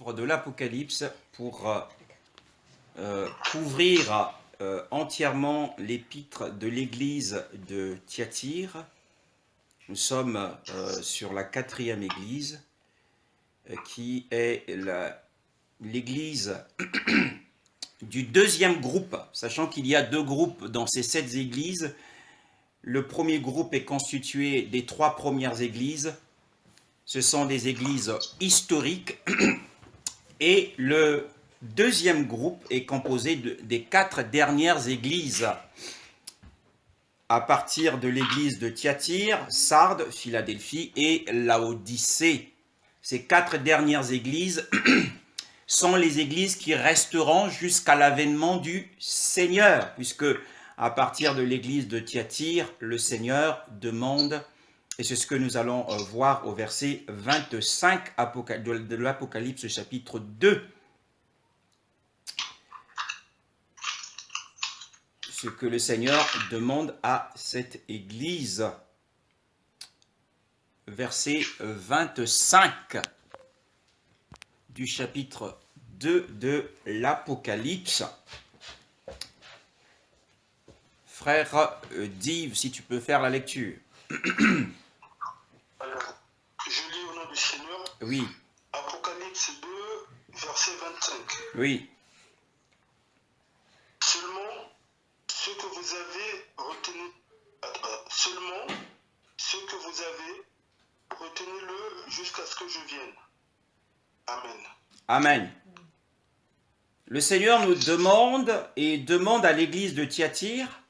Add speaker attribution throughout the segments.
Speaker 1: livre de l'Apocalypse pour couvrir entièrement l'épître de l'église de Thyatire. Nous sommes sur la 4e église, qui est l'église du 2e groupe, sachant qu'il y a 2 groupes dans ces 7 églises. Le premier groupe est constitué des 3 premières églises. Ce sont des églises historiques. Et le 2e groupe est composé des 4 dernières églises. À partir de l'église de Thyatire, Sardes, Philadelphie et Laodicée. Ces 4 dernières églises sont les églises qui resteront jusqu'à l'avènement du Seigneur, puisque à partir de l'église de Thyatire, le Seigneur demande, et c'est ce que nous allons voir au verset 25 de l'Apocalypse chapitre 2, ce que le Seigneur demande à cette église. Verset 25 du chapitre 2 de l'Apocalypse. Frère Dive, si tu peux faire la lecture.
Speaker 2: Alors, je lis au nom du Seigneur.
Speaker 1: Oui.
Speaker 2: Apocalypse 2, verset 25.
Speaker 1: Oui.
Speaker 2: Seulement ce que vous avez retenu, retenez-le jusqu'à ce que je vienne. Amen.
Speaker 1: Amen. Le Seigneur nous demande à l'église de Thyatire,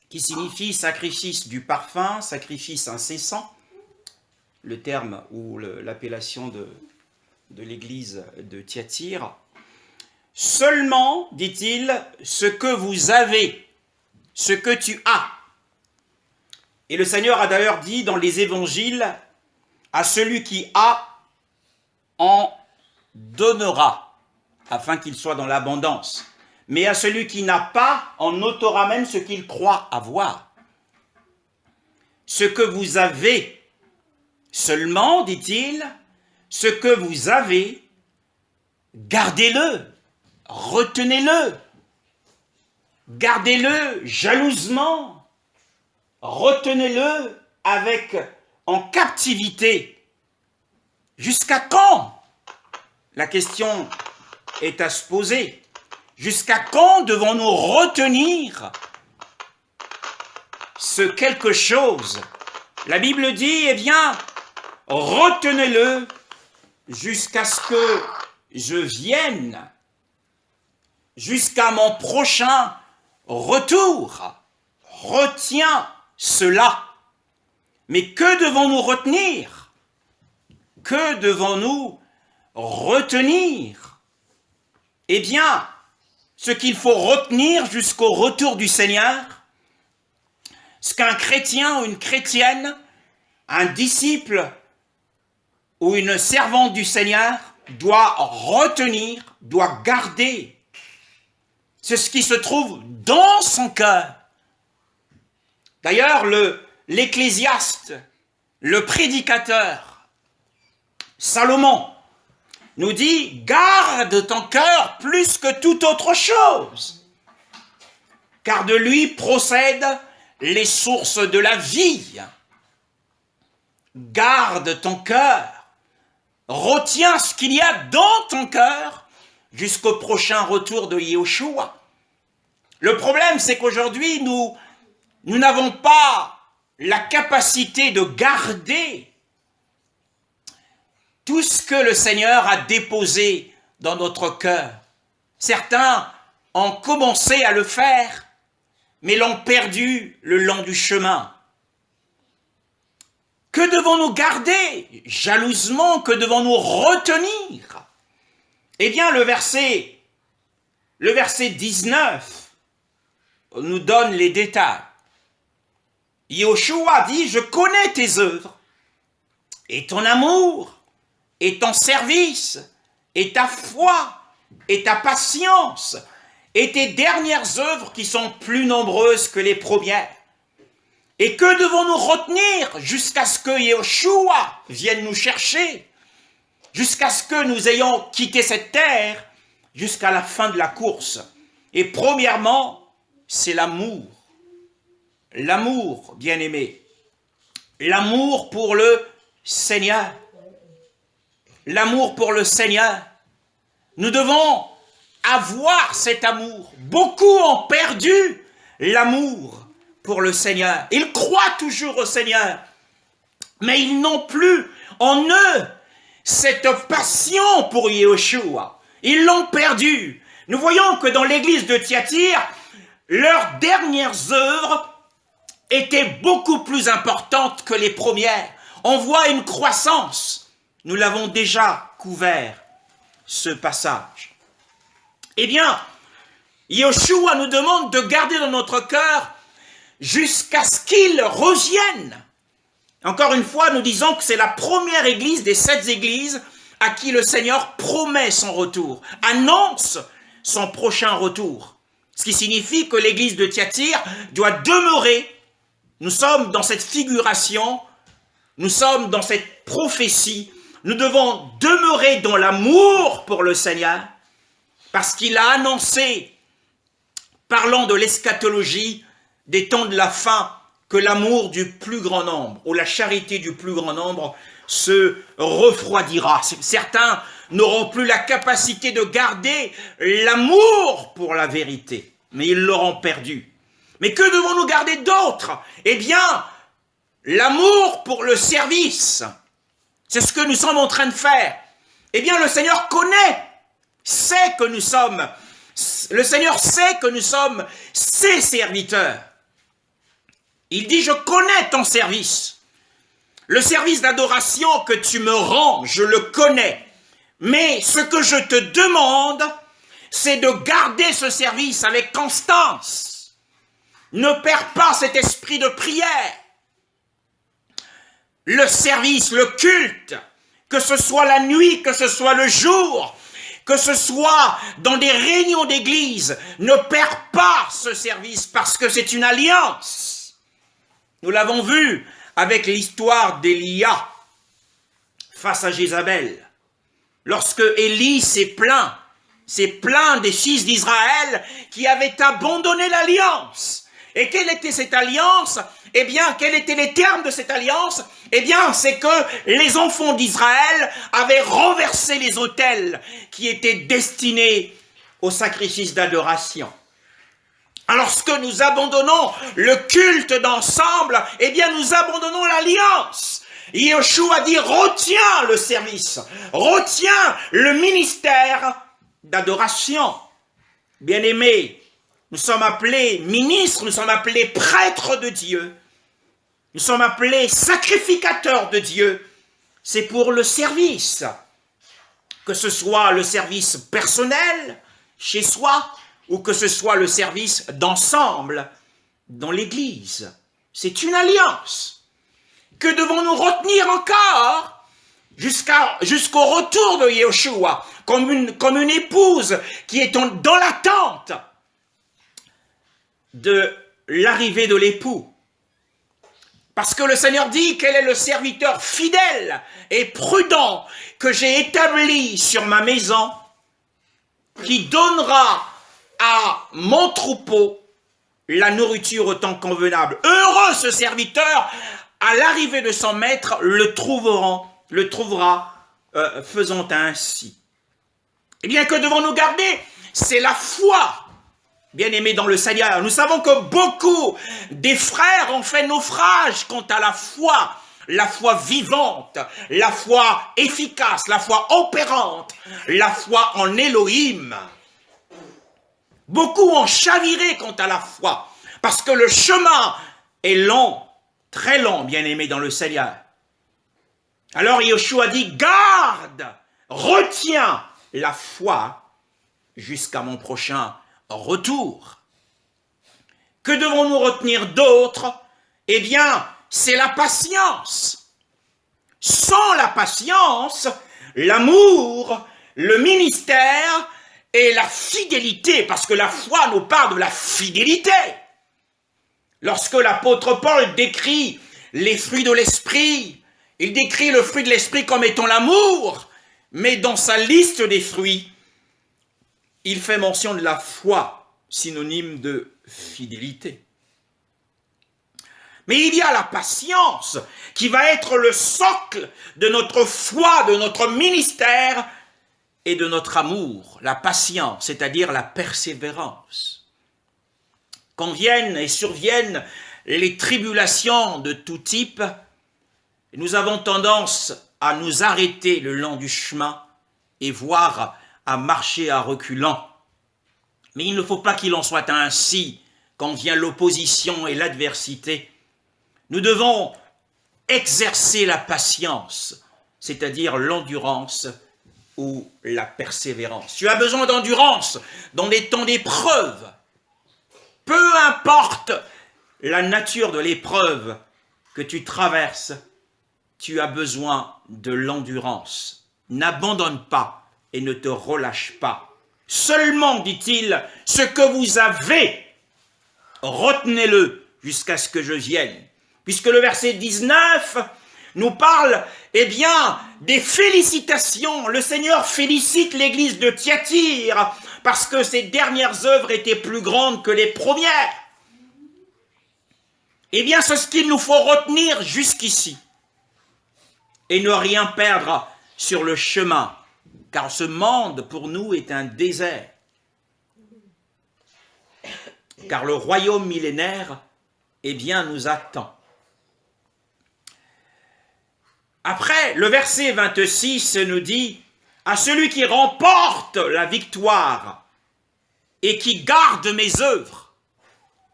Speaker 1: qui signifie sacrifice du parfum, sacrifice incessant, le terme ou l'appellation de l'église de Thyatire. Seulement, dit-il, ce que vous avez, ce que tu as. Et le Seigneur a d'ailleurs dit dans les évangiles, à celui qui a, en donnera, afin qu'il soit dans l'abondance. Mais à celui qui n'a pas, en ôtera même ce qu'il croit avoir. Ce que vous avez, seulement, dit-il, ce que vous avez, gardez-le, retenez-le, gardez-le jalousement, retenez-le en captivité. Jusqu'à quand? La question est à se poser. Jusqu'à quand devons-nous retenir ce quelque chose? La Bible dit, eh bien, retenez-le jusqu'à ce que je vienne, jusqu'à mon prochain retour. Retiens cela. Mais que devons-nous retenir? Que devons-nous retenir? Eh bien, ce qu'il faut retenir jusqu'au retour du Seigneur, ce qu'un chrétien ou une chrétienne, un disciple ou une servante du Seigneur doit retenir, doit garder. C'est ce qui se trouve dans son cœur. D'ailleurs, l'ecclésiaste, le prédicateur, Salomon, nous dit, garde ton cœur plus que toute autre chose, car de lui procèdent les sources de la vie. Garde ton cœur, retiens ce qu'il y a dans ton cœur jusqu'au prochain retour de Yeshua. Le problème, c'est qu'aujourd'hui, nous n'avons pas la capacité de garder tout ce que le Seigneur a déposé dans notre cœur. Certains ont commencé à le faire, mais l'ont perdu le long du chemin. Que devons-nous garder jalousement? Que devons-nous retenir? Eh bien, le verset 19 nous donne les détails. Yeshua dit, je connais tes œuvres, et ton amour, et ton service, et ta foi, et ta patience, et tes dernières œuvres qui sont plus nombreuses que les premières. Et que devons-nous retenir jusqu'à ce que Yeshua vienne nous chercher? jusqu'à ce que nous ayons quitté cette terre, jusqu'à la fin de la course. Et premièrement, c'est l'amour. L'amour, bien-aimé. L'amour pour le Seigneur. L'amour pour le Seigneur. Nous devons avoir cet amour. Beaucoup ont perdu l'amour pour le Seigneur. Ils croient toujours au Seigneur, mais ils n'ont plus en eux cette passion pour Yeshua. Ils l'ont perdu. Nous voyons que dans l'église de Thyatire, leurs dernières œuvres étaient beaucoup plus importantes que les premières. On voit une croissance. Nous l'avons déjà couvert, ce passage. Eh bien, Yeshua nous demande de garder dans notre cœur jusqu'à ce qu'il revienne. Encore une fois, nous disons que c'est la première église des 7 églises à qui le Seigneur promet son retour, annonce son prochain retour. Ce qui signifie que l'église de Thyatire doit demeurer. Nous sommes dans cette figuration, nous sommes dans cette prophétie. Nous devons demeurer dans l'amour pour le Seigneur, parce qu'il a annoncé, parlant de l'eschatologie, des temps de la fin, que l'amour du plus grand nombre, ou la charité du plus grand nombre, se refroidira. Certains n'auront plus la capacité de garder l'amour pour la vérité, mais ils l'auront perdu. Mais que devons-nous garder d'autre? Eh bien, l'amour pour le service. C'est ce que nous sommes en train de faire. Eh bien, le Seigneur sait que nous sommes, le Seigneur sait que nous sommes ses serviteurs. Il dit, je connais ton service. Le service d'adoration que tu me rends, je le connais. Mais ce que je te demande, c'est de garder ce service avec constance. Ne perds pas cet esprit de prière. Le service, le culte, que ce soit la nuit, que ce soit le jour, que ce soit dans des réunions d'église, ne perds pas ce service parce que c'est une alliance. Nous l'avons vu avec l'histoire d'Élia face à Jézabel. Lorsque Élie s'est plaint des fils d'Israël qui avaient abandonné l'alliance. Et quelle était cette alliance? Eh bien, quels étaient les termes de cette alliance? Eh bien, c'est que les enfants d'Israël avaient renversé les autels qui étaient destinés au sacrifice d'adoration. Alors, lorsque nous abandonnons le culte d'ensemble, eh bien, nous abandonnons l'alliance. Yeshua dit, retiens le service, retiens le ministère d'adoration. Bien-aimés, nous sommes appelés ministres, nous sommes appelés prêtres de Dieu. Nous sommes appelés sacrificateurs de Dieu. C'est pour le service. Que ce soit le service personnel, chez soi, ou que ce soit le service d'ensemble dans l'Église. C'est une alliance. Que devons-nous retenir encore jusqu'au retour de Yeshua, comme une épouse qui est dans l'attente de l'arrivée de l'époux. Parce que le Seigneur dit quel est le serviteur fidèle et prudent que j'ai établi sur ma maison, qui donnera à mon troupeau la nourriture au temps convenable. Heureux ce serviteur, à l'arrivée de son maître, le trouvera faisant ainsi. Eh bien, que devons-nous garder? C'est la foi. Bien-aimés dans le Seigneur, nous savons que beaucoup des frères ont fait naufrage quant à la foi vivante, la foi efficace, la foi opérante, la foi en Elohim. Beaucoup ont chaviré quant à la foi, parce que le chemin est long, très long, bien-aimés dans le Seigneur. Alors Yeshua dit, garde, retiens la foi jusqu'à mon prochain retour. Que devons-nous retenir d'autre? Eh bien, c'est la patience. Sans la patience, l'amour, le ministère et la fidélité, parce que la foi nous parle de la fidélité. Lorsque l'apôtre Paul décrit les fruits de l'esprit, il décrit le fruit de l'esprit comme étant l'amour, Mais dans sa liste des fruits, il fait mention de la foi, synonyme de fidélité. Mais il y a la patience qui va être le socle de notre foi, de notre ministère et de notre amour. La patience, c'est-à-dire la persévérance. Quand viennent et surviennent les tribulations de tout type, nous avons tendance à nous arrêter le long du chemin et voire à marcher à reculons. Mais il ne faut pas qu'il en soit ainsi quand vient l'opposition et l'adversité. Nous devons exercer la patience, c'est-à-dire l'endurance ou la persévérance. Tu as besoin d'endurance dans les temps d'épreuve. Peu importe la nature de l'épreuve que tu traverses, tu as besoin de l'endurance. N'abandonne pas et ne te relâche pas. Seulement, dit-il, ce que vous avez, retenez-le jusqu'à ce que je vienne. Puisque le verset 19 nous parle, eh bien, des félicitations. Le Seigneur félicite l'église de Thyatire parce que ses dernières œuvres étaient plus grandes que les premières. Eh bien, c'est ce qu'il nous faut retenir jusqu'ici et ne rien perdre sur le chemin, car ce monde pour nous est un désert. Car le royaume millénaire, eh bien, nous attend. Après, le verset 26 nous dit « À celui qui remporte la victoire et qui garde mes œuvres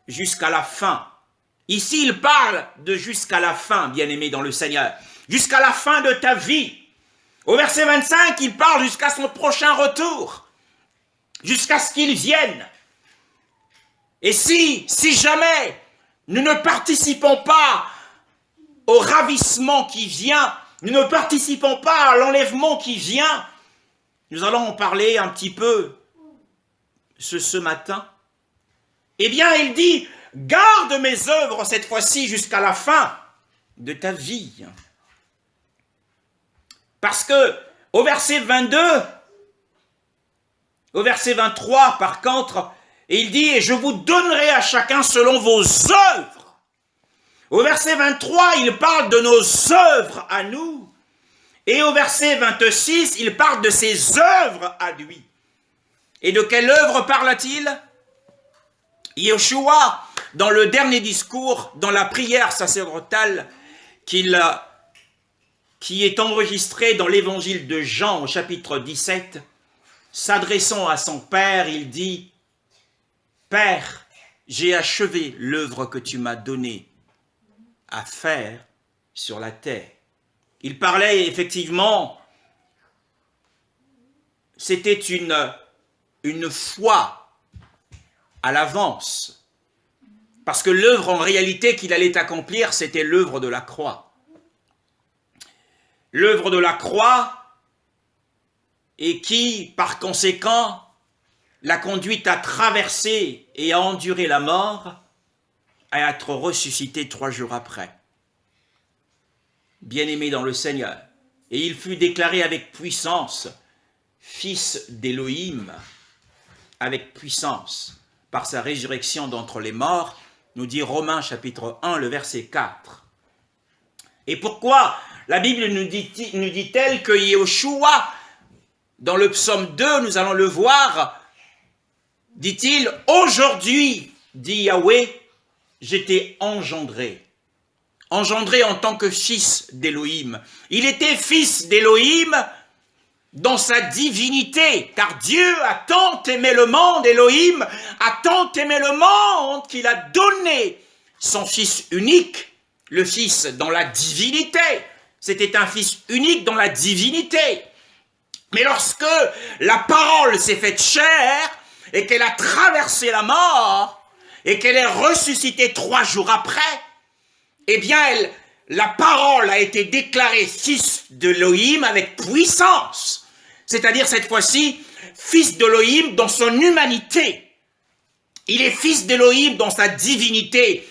Speaker 1: jusqu'à la fin. » Ici, il parle de jusqu'à la fin, bien-aimé dans le Seigneur. Jusqu'à la fin de ta vie. Au verset 25, il parle jusqu'à son prochain retour. Jusqu'à ce qu'il vienne. Et si jamais nous ne participons pas au ravissement qui vient, nous ne participons pas à l'enlèvement qui vient, nous allons en parler un petit peu ce matin. Eh bien, il dit, garde mes œuvres cette fois-ci jusqu'à la fin de ta vie. Parce que au verset 22, au verset 23, par contre, il dit, et je vous donnerai à chacun selon vos œuvres. Au verset 23, il parle de nos œuvres à nous. Et au verset 26, il parle de ses œuvres à lui. Et de quelle œuvre parle-t-il? Yeshua, dans le dernier discours, dans la prière sacerdotale qui est enregistrée dans l'évangile de Jean au chapitre 17, s'adressant à son Père, il dit « Père, j'ai achevé l'œuvre que tu m'as donnée à faire sur la terre. » Il parlait effectivement, c'était une foi à l'avance. Parce que l'œuvre en réalité qu'il allait accomplir, c'était l'œuvre de la croix. L'œuvre de la croix et qui, par conséquent, l'a conduite à traverser et à endurer la mort, à être ressuscité 3 jours après. Bien-aimé dans le Seigneur. Et il fut déclaré avec puissance, fils d'Élohim, avec puissance, par sa résurrection d'entre les morts, nous dit Romains chapitre 1, le verset 4. Et pourquoi la Bible nous dit-elle que Yeshua, dans le psaume 2, nous allons le voir, dit-il, aujourd'hui, dit Yahweh, j'étais engendré en tant que fils d'Élohim. Il était fils d'Élohim dans sa divinité, car Dieu a tant aimé le monde, Élohim a tant aimé le monde qu'il a donné son fils unique, le fils dans la divinité. C'était un fils unique dans la divinité. Mais lorsque la parole s'est faite chair et qu'elle a traversé la mort et qu'elle est ressuscitée 3 jours après, eh bien, la parole a été déclarée fils d'Élohim avec puissance. C'est-à-dire, cette fois-ci, fils d'Élohim dans son humanité. Il est fils d'Élohim dans sa divinité,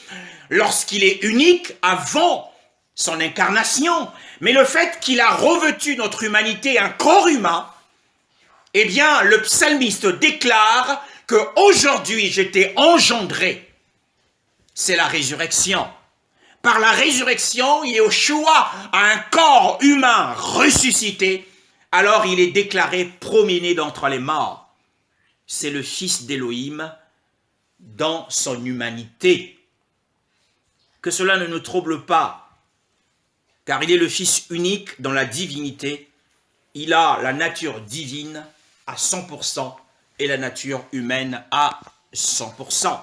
Speaker 1: lorsqu'il est unique avant son incarnation, mais le fait qu'il a revêtu notre humanité, un corps humain, eh bien, le psalmiste déclare qu'aujourd'hui j'étais engendré. C'est la résurrection. Par la résurrection, Yeshua a un corps humain ressuscité, alors il est déclaré promené d'entre les morts. C'est le Fils d'Élohim dans son humanité. Que cela ne nous trouble pas, car il est le Fils unique dans la divinité. Il a la nature divine à 100% et la nature humaine à 100%.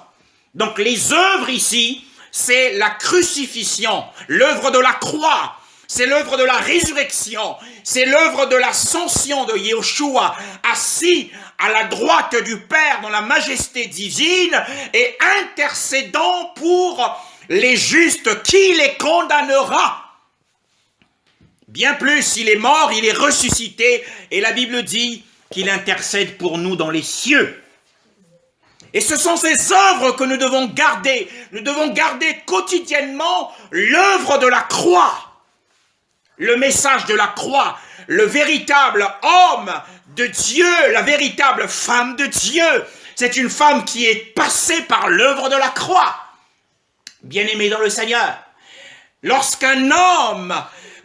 Speaker 1: Donc les œuvres ici, c'est la crucifixion, l'œuvre de la croix, c'est l'œuvre de la résurrection, c'est l'œuvre de l'ascension de Yeshua, assis à la droite du Père dans la majesté divine et intercédant pour les justes, qui les condamnera? Bien plus, il est mort, il est ressuscité, et la Bible dit qu'il intercède pour nous dans les cieux. Et ce sont ces œuvres que nous devons garder. Nous devons garder quotidiennement l'œuvre de la croix. Le message de la croix, le véritable homme de Dieu, la véritable femme de Dieu. C'est une femme qui est passée par l'œuvre de la croix. Bien-aimé dans le Seigneur, lorsqu'un homme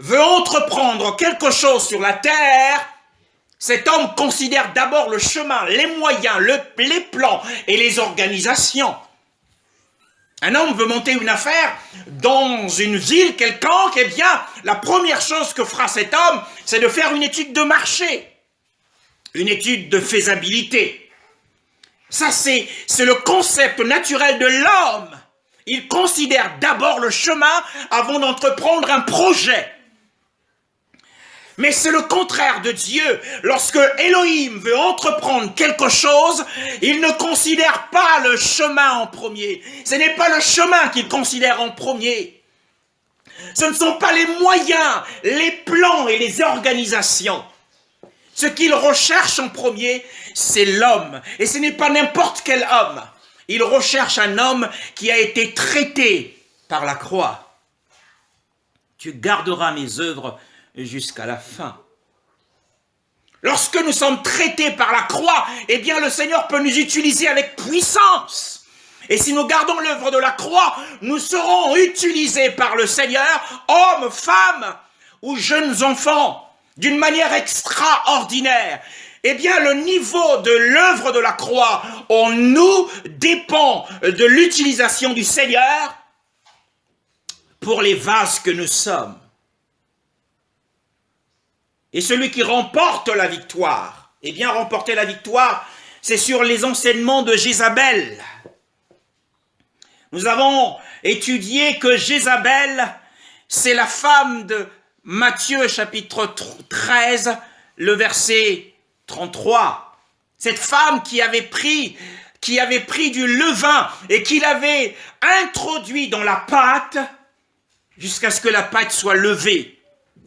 Speaker 1: veut entreprendre quelque chose sur la terre, cet homme considère d'abord le chemin, les moyens, les plans et les organisations. Un homme veut monter une affaire dans une ville quelconque, eh bien, la première chose que fera cet homme, c'est de faire une étude de marché, une étude de faisabilité. Ça, c'est le concept naturel de l'homme. Il considère d'abord le chemin avant d'entreprendre un projet. Mais c'est le contraire de Dieu. Lorsque Elohim veut entreprendre quelque chose, il ne considère pas le chemin en premier. Ce n'est pas le chemin qu'il considère en premier. Ce ne sont pas les moyens, les plans et les organisations. Ce qu'il recherche en premier, c'est l'homme. Et ce n'est pas n'importe quel homme. Il recherche un homme qui a été traité par la croix. Tu garderas mes œuvres jusqu'à la fin. Lorsque nous sommes traités par la croix, eh bien le Seigneur peut nous utiliser avec puissance. Et si nous gardons l'œuvre de la croix, nous serons utilisés par le Seigneur, hommes, femmes ou jeunes enfants, d'une manière extraordinaire. Eh bien, le niveau de l'œuvre de la croix en nous dépend de l'utilisation du Seigneur pour les vases que nous sommes. Et celui qui remporte la victoire, eh bien, remporter la victoire, c'est sur les enseignements de Jézabel. Nous avons étudié que Jézabel, c'est la femme de Matthieu chapitre 13, le verset 33. Cette femme qui avait pris du levain et qui l'avait introduit dans la pâte jusqu'à ce que la pâte soit levée.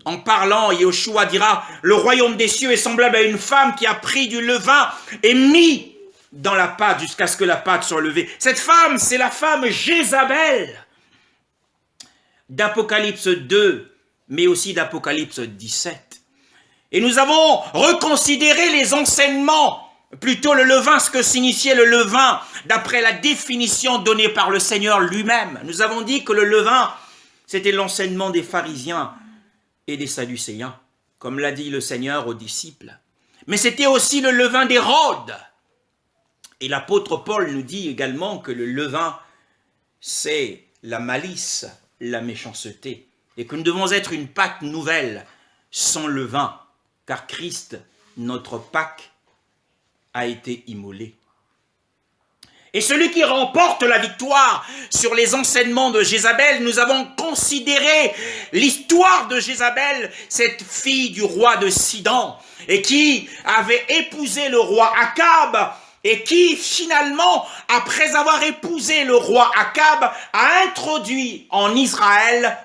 Speaker 1: En parlant, Yeshua dira, le royaume des cieux est semblable à une femme qui a pris du levain et mis dans la pâte jusqu'à ce que la pâte soit levée. Cette femme, c'est la femme Jézabel d'Apocalypse 2, mais aussi d'Apocalypse 17. Et nous avons reconsidéré les enseignements, plutôt le levain, ce que signifiait le levain, d'après la définition donnée par le Seigneur lui-même. Nous avons dit que le levain, c'était l'enseignement des pharisiens et des sadducéens, comme l'a dit le Seigneur aux disciples. Mais c'était aussi le levain d'Hérode. Et l'apôtre Paul nous dit également que le levain, c'est la malice, la méchanceté, et que nous devons être une Pâque nouvelle, sans levain, car Christ, notre Pâque, a été immolé. Et celui qui remporte la victoire sur les enseignements de Jézabel, nous avons considéré l'histoire de Jézabel, cette fille du roi de Sidon, et qui avait épousé le roi Akab, et qui finalement, après avoir épousé le roi Akab, a introduit en Israël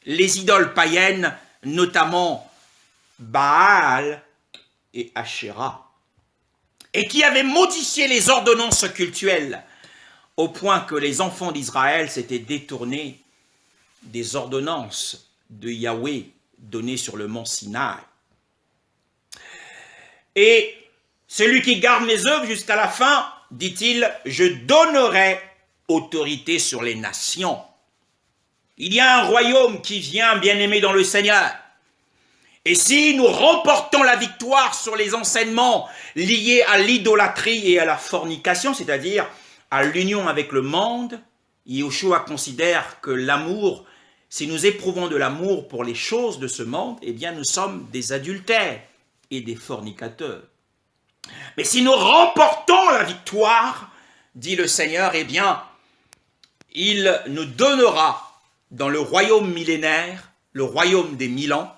Speaker 1: les idoles païennes, notamment Baal et Ashéra, et qui avait modifié les ordonnances cultuelles au point que les enfants d'Israël s'étaient détournés des ordonnances de Yahweh donné sur le mont Sinaï. Et celui qui garde mes œuvres jusqu'à la fin, dit-il, je donnerai autorité sur les nations. Il y a un royaume qui vient, bien-aimé dans le Seigneur. Et si nous remportons la victoire sur les enseignements liés à l'idolâtrie et à la fornication, c'est-à-dire à l'union avec le monde, Yeshua considère que l'amour, si nous éprouvons de l'amour pour les choses de ce monde, eh bien nous sommes des adultères et des fornicateurs. Mais si nous remportons la victoire, dit le Seigneur, eh bien, il nous donnera dans le royaume millénaire, le royaume des 1000 ans,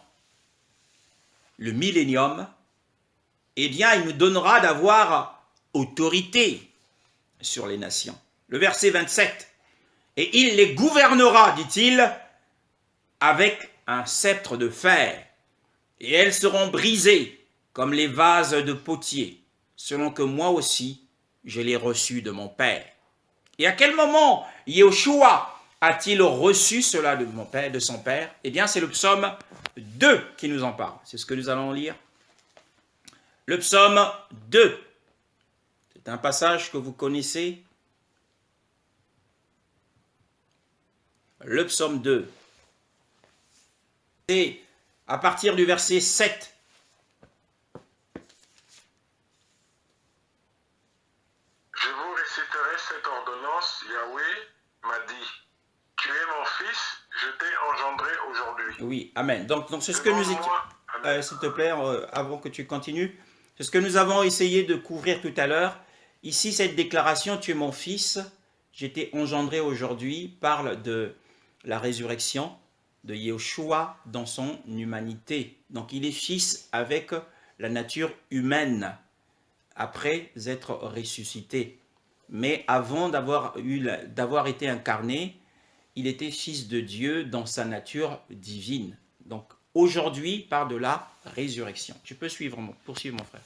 Speaker 1: le millénium, eh bien, il nous donnera d'avoir autorité sur les nations. Le verset 27, et il les gouvernera, dit-il, avec un sceptre de fer, et elles seront brisées comme les vases de potier, selon que moi aussi, je l'ai reçu de mon Père. Et à quel moment Yeshua a-t-il reçu cela de mon Père, de son Père? Eh bien, c'est le psaume 2 qui nous en parle. C'est ce que nous allons lire. Le psaume 2. C'est un passage que vous connaissez. Le psaume 2. Et à partir du verset 7.
Speaker 2: Je vous réciterai cette ordonnance. Yahweh m'a dit, tu es mon fils, je t'ai engendré aujourd'hui.
Speaker 1: Oui, amen. Donc c'est ce que nous s'il te plaît, avant que tu continues, c'est ce que nous avons essayé de couvrir tout à l'heure. Ici, cette déclaration, tu es mon fils, je t'ai engendré aujourd'hui, parle de la résurrection de Yeshua dans son humanité. Donc il est fils avec la nature humaine, après être ressuscité. Mais avant d'avoir été incarné, il était fils de Dieu dans sa nature divine. Donc aujourd'hui, par de la résurrection. Tu peux poursuivre mon frère.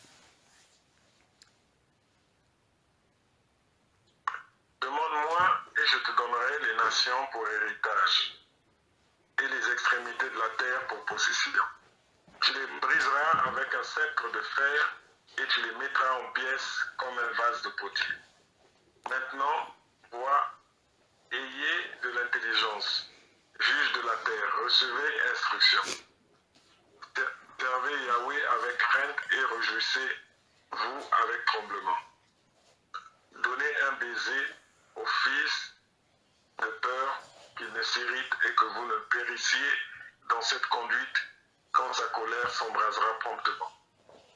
Speaker 2: Demande-moi et je te donnerai les nations pour héritage et les extrémités de la terre pour possession. Tu les briseras avec un sceptre de fer et tu les mettras en pièces comme un vase de potier. Maintenant, vois, ayez de l'intelligence, juge de la terre, recevez instruction. Servez Yahweh avec crainte et réjouissez-vous avec tremblement. Donnez un baiser au fils de peur qu'il ne s'irrite et que vous ne périssiez dans cette conduite quand sa colère s'embrasera promptement.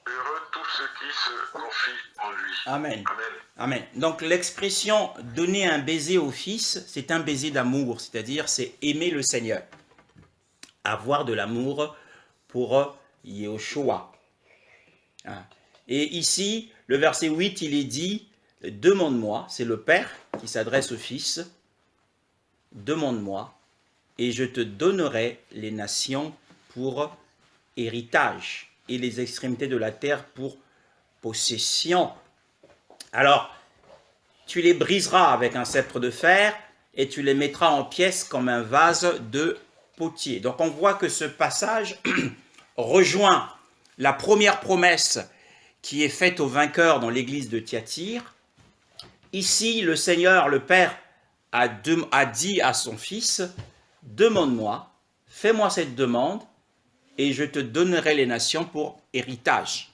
Speaker 2: Heureux tous ceux qui se confient en lui.
Speaker 1: Amen.
Speaker 2: Amen.
Speaker 1: Amen. Donc l'expression « donner un baiser au Fils », c'est un baiser d'amour, c'est-à-dire c'est aimer le Seigneur. Avoir de l'amour pour Yeshua. Et ici, le verset 8, il est dit « Demande-moi », c'est le Père qui s'adresse au Fils, « Demande-moi et je te donnerai les nations pour héritage et les extrémités de la terre pour possession. » Alors, tu les briseras avec un sceptre de fer et tu les mettras en pièces comme un vase de potier. Donc, on voit que ce passage rejoint la première promesse qui est faite au vainqueur dans l'église de Thyatire. Ici, le Seigneur, le Père, a dit à son Fils, « Demande-moi, fais-moi cette demande, et je te donnerai les nations pour héritage. »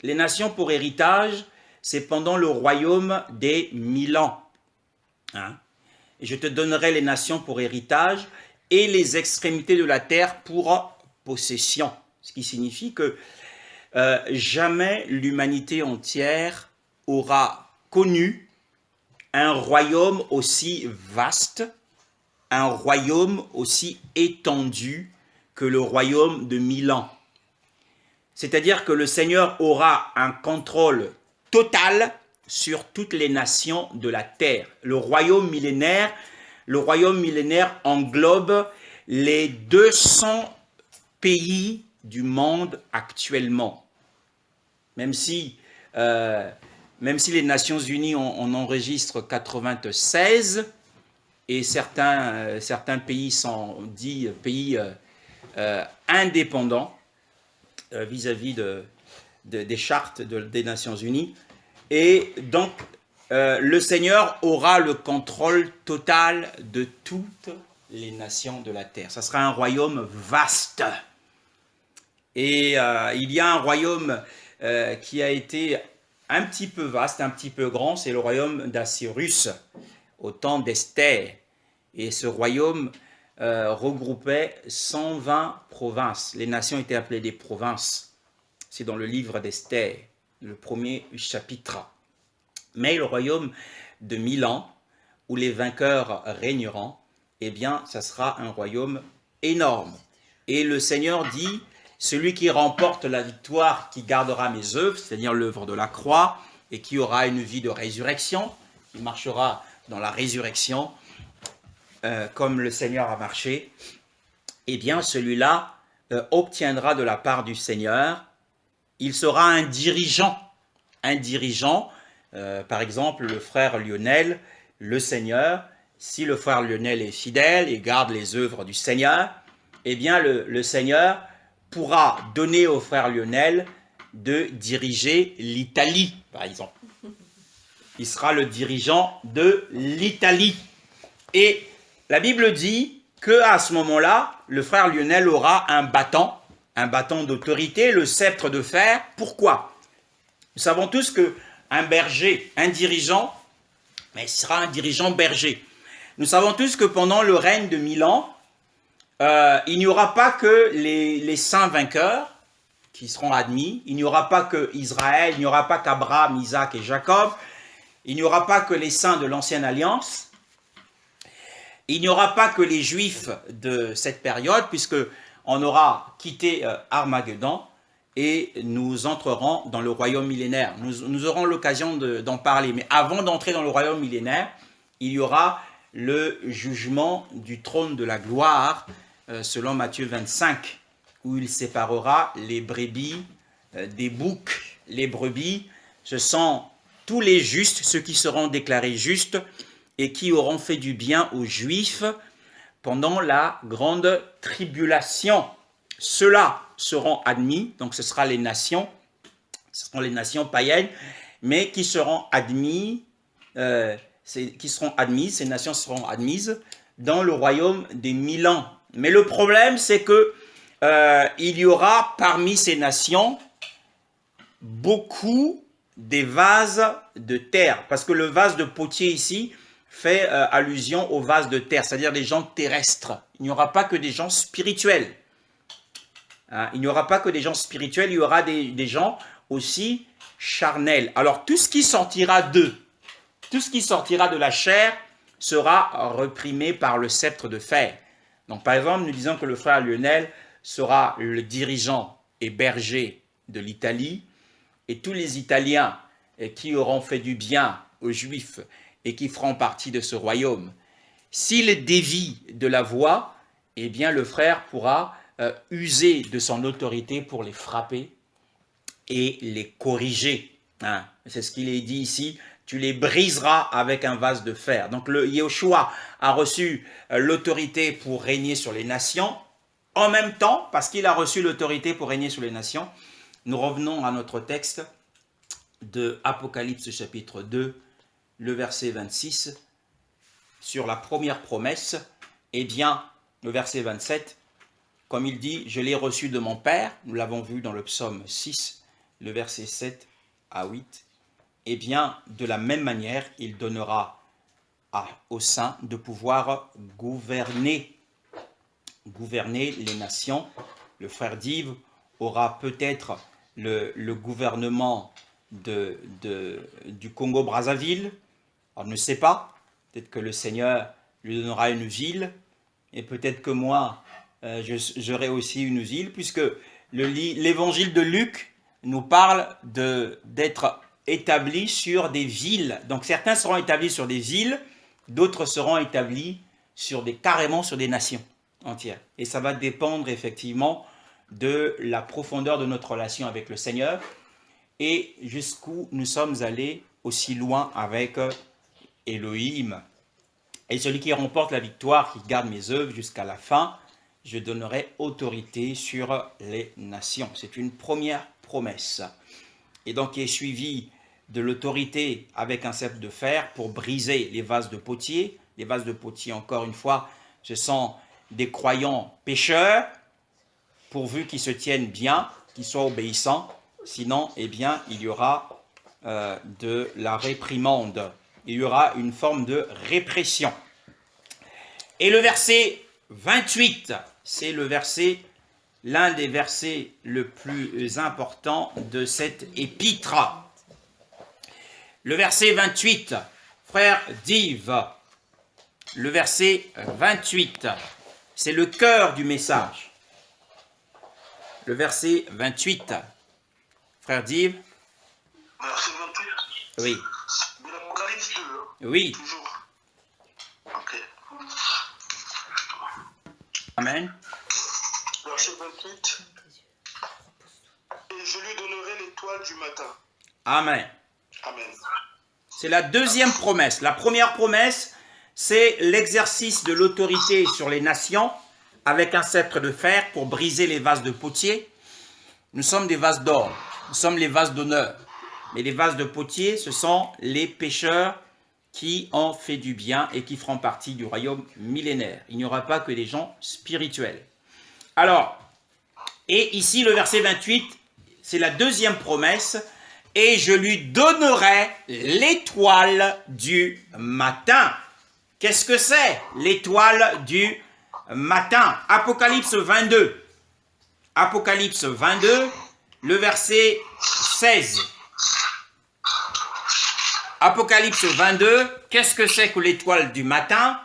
Speaker 1: Les nations pour héritage, c'est pendant le royaume des 1000 ans. Et je te donnerai les nations pour héritage et les extrémités de la terre pour possession. Ce qui signifie que jamais l'humanité entière aura connu un royaume aussi vaste, un royaume aussi étendu que le royaume de 1000 ans. C'est-à-dire que le Seigneur aura un contrôle total sur toutes les nations de la terre. Le royaume millénaire englobe les 200 pays du monde actuellement. Même si les Nations Unies en enregistrent 96, et certains pays sont dits pays indépendant vis-à-vis des chartes des Nations Unies. Et donc, le Seigneur aura le contrôle total de toutes les nations de la terre. Ça sera un royaume vaste. Et il y a un royaume qui a été un petit peu vaste, un petit peu grand, c'est le royaume d'Assyrus, au temps d'Esther. Et ce royaume regroupait 120 provinces. Les nations étaient appelées des provinces. C'est dans le livre d'Esther, le premier chapitre. Mais le royaume de Milan, où les vainqueurs régneront, eh bien, ça sera un royaume énorme. Et le Seigneur dit, celui qui remporte la victoire, qui gardera mes œuvres, c'est-à-dire l'œuvre de la croix, et qui aura une vie de résurrection, il marchera dans la résurrection, comme le Seigneur a marché, eh bien, celui-là obtiendra de la part du Seigneur, il sera un dirigeant. Un dirigeant, par exemple, le frère Lionel, le Seigneur, si le frère Lionel est fidèle et garde les œuvres du Seigneur, eh bien, le Seigneur pourra donner au frère Lionel de diriger l'Italie, par exemple. Il sera le dirigeant de l'Italie. Et la Bible dit qu'à ce moment-là, le frère Lionel aura un bâton d'autorité, le sceptre de fer. Pourquoi? Nous savons tous qu'un berger, un dirigeant, mais ce sera un dirigeant berger. Nous savons tous que pendant le règne de Milan, il n'y aura pas que les saints vainqueurs qui seront admis, il n'y aura pas que Israël, il n'y aura pas qu'Abraham, Isaac et Jacob, il n'y aura pas que les saints de l'Ancienne Alliance, il n'y aura pas que les Juifs de cette période, puisqu'on aura quitté Armageddon et nous entrerons dans le royaume millénaire. Nous aurons l'occasion d'en parler, mais avant d'entrer dans le royaume millénaire, il y aura le jugement du trône de la gloire, selon Matthieu 25, où il séparera les brebis des boucs. Les brebis, ce sont tous les justes, ceux qui seront déclarés justes et qui auront fait du bien aux Juifs pendant la grande tribulation. Ceux-là seront admis, donc ce seront les nations païennes, mais qui seront admis, ces nations seront admises dans le royaume des 1000 ans. Mais le problème, c'est que il y aura parmi ces nations beaucoup des vases de terre, parce que le vase de potier ici fait allusion au vase de terre, c'est-à-dire des gens terrestres. Il n'y aura pas que des gens spirituels. Il n'y aura pas que des gens spirituels, il y aura des gens aussi charnels. Alors tout ce qui sortira d'eux, tout ce qui sortira de la chair sera reprimé par le sceptre de fer. Donc par exemple, nous disons que le frère Lionel sera le dirigeant et berger de l'Italie, et tous les Italiens qui auront fait du bien aux Juifs et qui feront partie de ce royaume, s'il dévie de la voie, eh bien le frère pourra user de son autorité pour les frapper et les corriger. C'est ce qu'il est dit ici, tu les briseras avec un vase de fer. Donc le Yeshua a reçu l'autorité pour régner sur les nations. En même temps, parce qu'il a reçu l'autorité pour régner sur les nations, nous revenons à notre texte de Apocalypse chapitre 2, le verset 26, sur la première promesse. Eh bien, le verset 27, comme il dit, je l'ai reçu de mon Père, nous l'avons vu dans le psaume 6, le verset 7 à 8, eh bien, de la même manière, il donnera aux saints de pouvoir gouverner les nations. Le frère Dive aura peut-être le gouvernement du Congo-Brazzaville. On ne sait pas. Peut-être que le Seigneur lui donnera une ville. Et peut-être que moi, j'aurai aussi une ville, puisque l'évangile de Luc nous parle d'être établis sur des villes. Donc certains seront établis sur des villes, d'autres seront établis carrément sur des nations entières. Et ça va dépendre effectivement de la profondeur de notre relation avec le Seigneur et jusqu'où nous sommes allés aussi loin avec Elohim. Et celui qui remporte la victoire, qui garde mes œuvres jusqu'à la fin, je donnerai autorité sur les nations. C'est une première promesse. Et donc, qui est suivie de l'autorité avec un sceptre de fer pour briser les vases de potier. Les vases de potier, encore une fois, ce sont des croyants pécheurs, pourvu qu'ils se tiennent bien, qu'ils soient obéissants. Sinon, eh bien, il y aura de la réprimande. Il y aura une forme de répression. Et le verset 28, c'est le verset, l'un des versets le plus important de cette épître. Le verset 28, frère Dive, le verset 28, c'est le cœur du message. Le verset 28, frère Dive.
Speaker 2: Verset 28.
Speaker 1: Oui.
Speaker 2: De l'Apocalypse 2.
Speaker 1: Oui.
Speaker 2: Toujours. Ok.
Speaker 1: Amen.
Speaker 2: Verset 28. Et je lui donnerai l'étoile du matin.
Speaker 1: Amen.
Speaker 2: Amen.
Speaker 1: C'est la deuxième promesse. La première promesse, c'est l'exercice de l'autorité sur les nations avec un sceptre de fer pour briser les vases de potier. Nous sommes des vases d'or, nous sommes les vases d'honneur. Mais les vases de potier, ce sont les pécheurs qui ont fait du bien et qui feront partie du royaume millénaire. Il n'y aura pas que des gens spirituels. Alors, et ici le verset 28, c'est la deuxième promesse. Et je lui donnerai l'étoile du matin. Qu'est-ce que c'est l'étoile du matin? Apocalypse 22. Apocalypse 22, le verset 16. Apocalypse 22, qu'est-ce que c'est que l'étoile du matin?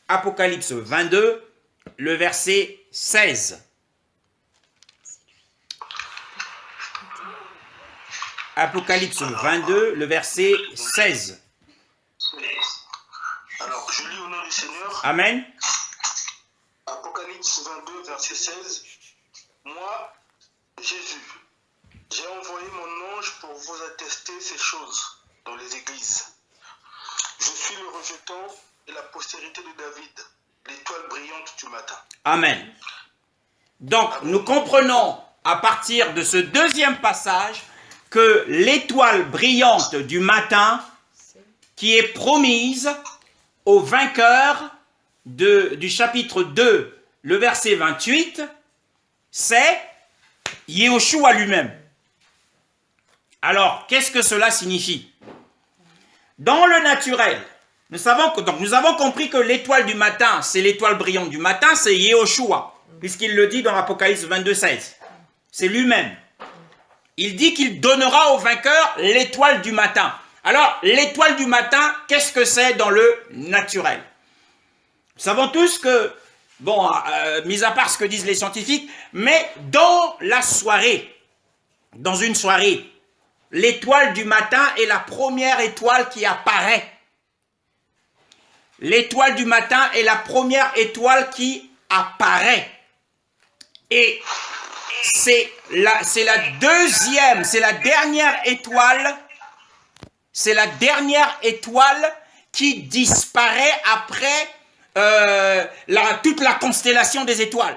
Speaker 1: Apocalypse 22, le verset 16. Apocalypse 22, le verset 16.
Speaker 2: Alors, je lis au nom du Seigneur.
Speaker 1: Amen.
Speaker 2: Apocalypse 22, verset 16. Moi, Jésus, j'ai envoyé mon ange pour vous attester ces choses dans les églises. Je suis le rejetant et la postérité de David, l'étoile brillante du matin.
Speaker 1: Amen. Donc, nous comprenons à partir de ce deuxième passage que l'étoile brillante du matin qui est promise au vainqueur du chapitre 2, le verset 28, c'est Yehoshua lui-même. Alors, qu'est-ce que cela signifie? Dans le naturel, nous avons compris que l'étoile du matin, c'est l'étoile brillante du matin, c'est Yehoshua, puisqu'il le dit dans l'Apocalypse 22, 16. C'est lui-même. Il dit qu'il donnera au vainqueur l'étoile du matin. Alors, l'étoile du matin, qu'est-ce que c'est dans le naturel? Nous savons tous que, bon, mis à part ce que disent les scientifiques, mais dans la soirée, dans une soirée, l'étoile du matin est la première étoile qui apparaît. L'étoile du matin est la première étoile qui apparaît. Et c'est la deuxième, c'est la dernière étoile, qui disparaît après toute la constellation des étoiles.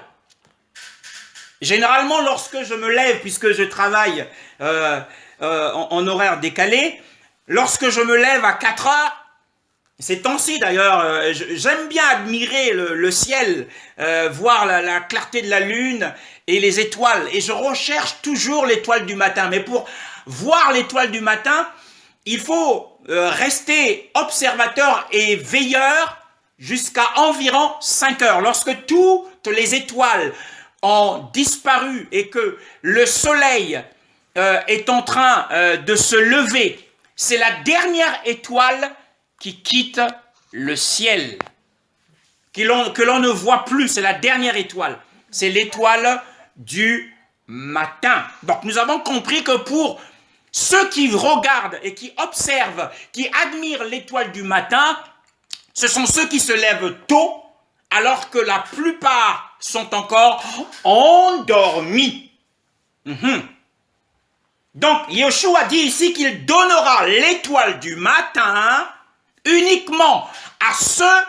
Speaker 1: Généralement, lorsque je me lève, puisque je travaille en horaire décalé, lorsque je me lève à 4 heures, ces temps-ci d'ailleurs, j'aime bien admirer le ciel, voir la clarté de la lune et les étoiles. Et je recherche toujours l'étoile du matin. Mais pour voir l'étoile du matin, il faut rester observateur et veilleur jusqu'à environ 5 heures. Lorsque toutes les étoiles ont disparu et que le soleil est en train de se lever, c'est la dernière étoile qui quitte le ciel, que l'on ne voit plus. C'est la dernière étoile. C'est l'étoile du matin. Donc nous avons compris que pour ceux qui regardent et qui observent, qui admirent l'étoile du matin, ce sont ceux qui se lèvent tôt, alors que la plupart sont encore endormis. Donc Yeshua dit ici qu'il donnera l'étoile du matin uniquement à ceux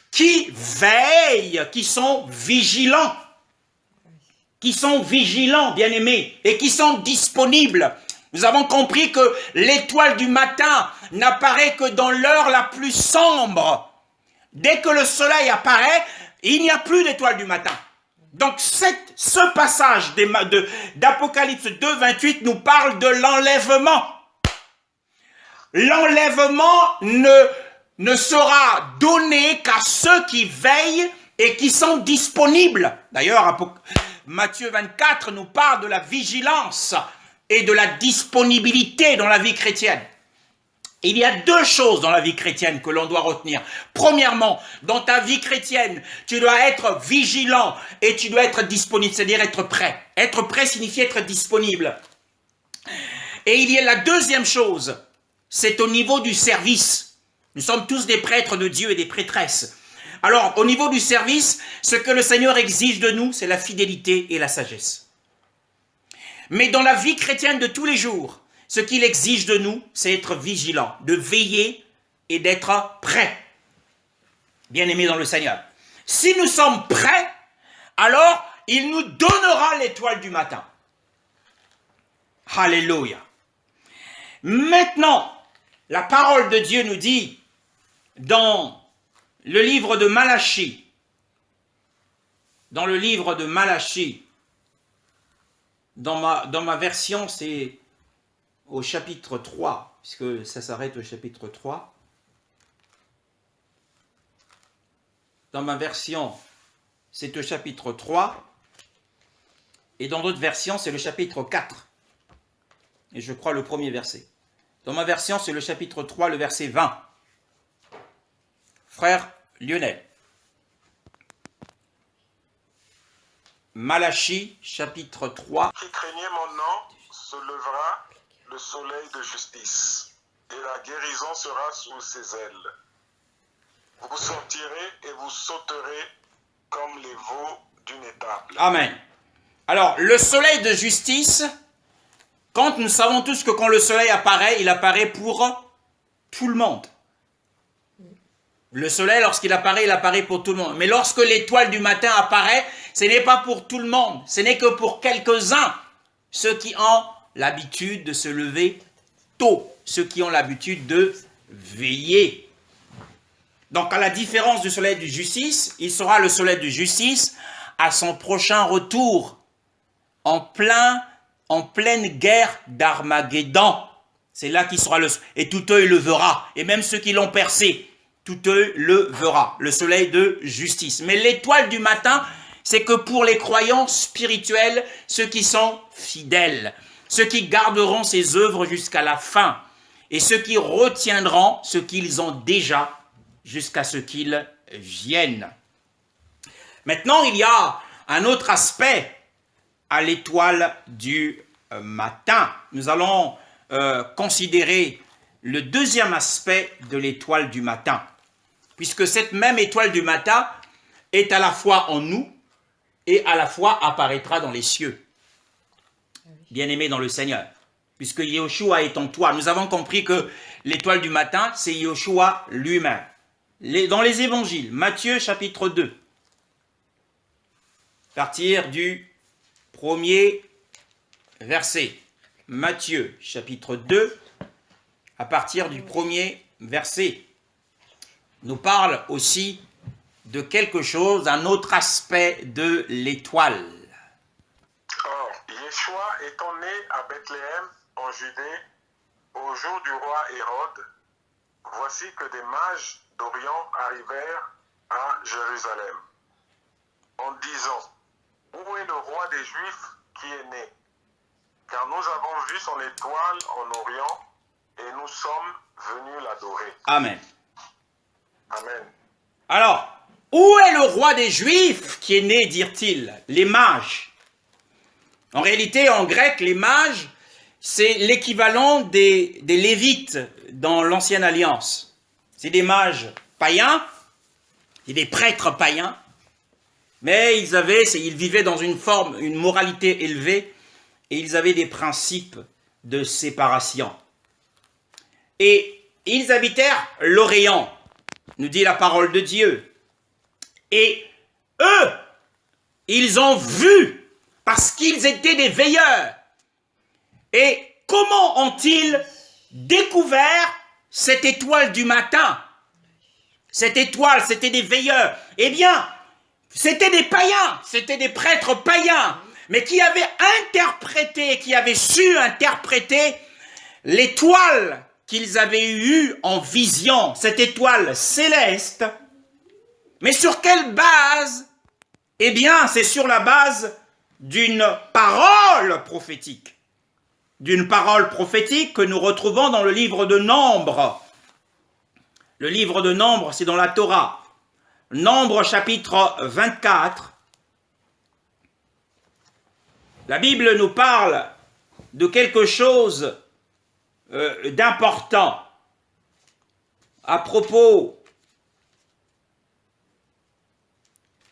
Speaker 1: qui veillent, qui sont vigilants. qui sont vigilants, bien-aimés, et qui sont disponibles. Nous avons compris que l'étoile du matin n'apparaît que dans l'heure la plus sombre. Dès que le soleil apparaît, il n'y a plus d'étoile du matin. Donc ce passage d'Apocalypse 2, 28 nous parle de l'enlèvement. L'enlèvement ne sera donné qu'à ceux qui veillent et qui sont disponibles. D'ailleurs, Matthieu 24 nous parle de la vigilance et de la disponibilité dans la vie chrétienne. Il y a deux choses dans la vie chrétienne que l'on doit retenir. Premièrement, dans ta vie chrétienne, tu dois être vigilant et tu dois être disponible, c'est-à-dire être prêt. Être prêt signifie être disponible. Et il y a la deuxième chose, c'est au niveau du service. Nous sommes tous des prêtres de Dieu et des prêtresses. Alors, au niveau du service, ce que le Seigneur exige de nous, c'est la fidélité et la sagesse. Mais dans la vie chrétienne de tous les jours, ce qu'il exige de nous, c'est être vigilant, de veiller et d'être prêt. Bien-aimés dans le Seigneur. Si nous sommes prêts, alors il nous donnera l'étoile du matin. Alléluia. Maintenant, la parole de Dieu nous dit dans le livre de Malachie, dans ma version, c'est au chapitre 3, puisque ça s'arrête au chapitre 3. Dans ma version, c'est au chapitre 3, et dans d'autres versions, c'est le chapitre 4. Et je crois le premier verset. Dans ma version, c'est le chapitre 3, le verset 20. Frère Lionel. Malachie, chapitre 3.
Speaker 2: Qui craignait mon nom se lèvera le soleil de justice, et la guérison sera sous ses ailes. Vous sortirez et vous sauterez comme les veaux d'une étable.
Speaker 1: Amen. Alors, le soleil de justice, quand nous savons tous que quand le soleil apparaît, il apparaît pour tout le monde. Le soleil, lorsqu'il apparaît, il apparaît pour tout le monde. Mais lorsque l'étoile du matin apparaît, ce n'est pas pour tout le monde. Ce n'est que pour quelques-uns. Ceux qui ont l'habitude de se lever tôt. Ceux qui ont l'habitude de veiller. Donc, à la différence du soleil de justice, il sera le soleil de justice à son prochain retour. En pleine guerre d'Armageddon. C'est là qu'il sera et tout œil le verra. Et même ceux qui l'ont percé, tout œil le verra. Le soleil de justice. Mais l'étoile du matin, c'est que pour les croyants spirituels, ceux qui sont fidèles, ceux qui garderont ses œuvres jusqu'à la fin, et ceux qui retiendront ce qu'ils ont déjà jusqu'à ce qu'ils viennent. Maintenant, il y a un autre aspect à l'étoile du matin. Nous allons considérer le deuxième aspect de l'étoile du matin, puisque cette même étoile du matin est à la fois en nous et à la fois apparaîtra dans les cieux. Bien-aimés dans le Seigneur, puisque Yeshua est en toi. Nous avons compris que l'étoile du matin, c'est Yeshua lui-même. Dans les évangiles, Matthieu chapitre 2, à partir du premier verset. Matthieu chapitre 2, à partir du premier verset, nous parle aussi de quelque chose, un autre aspect de l'étoile.
Speaker 2: Or, Yeshua étant né à Bethléem, en Judée, au jour du roi Hérode, voici que des mages d'Orient arrivèrent à Jérusalem, en disant, « Où est le roi des Juifs qui est né? Car nous avons vu son étoile en Orient, et nous sommes venus l'adorer. »
Speaker 1: Amen.
Speaker 2: Amen.
Speaker 1: Alors, où est le roi des Juifs qui est né, dirent-ils? Les mages. En réalité, en grec, les mages, c'est l'équivalent des Lévites dans l'Ancienne Alliance. C'est des mages païens, c'est des prêtres païens, mais ils vivaient dans une moralité élevée, et ils avaient des principes de séparation. Et ils habitèrent l'Orient, nous dit la parole de Dieu. Et eux, ils ont vu, parce qu'ils étaient des veilleurs. Et comment ont-ils découvert cette étoile du matin? Cette étoile, c'était des veilleurs. Eh bien, c'était des païens, c'était des prêtres païens, mais qui avaient interprété, qui avaient su interpréter l'étoile qu'ils avaient eue en vision, cette étoile céleste. Mais sur quelle base? Eh bien, c'est sur la base d'une parole prophétique. D'une parole prophétique que nous retrouvons dans le livre de Nombres. Le livre de Nombres, c'est dans la Torah. Nombres chapitre 24. La Bible nous parle de quelque chose d'important à propos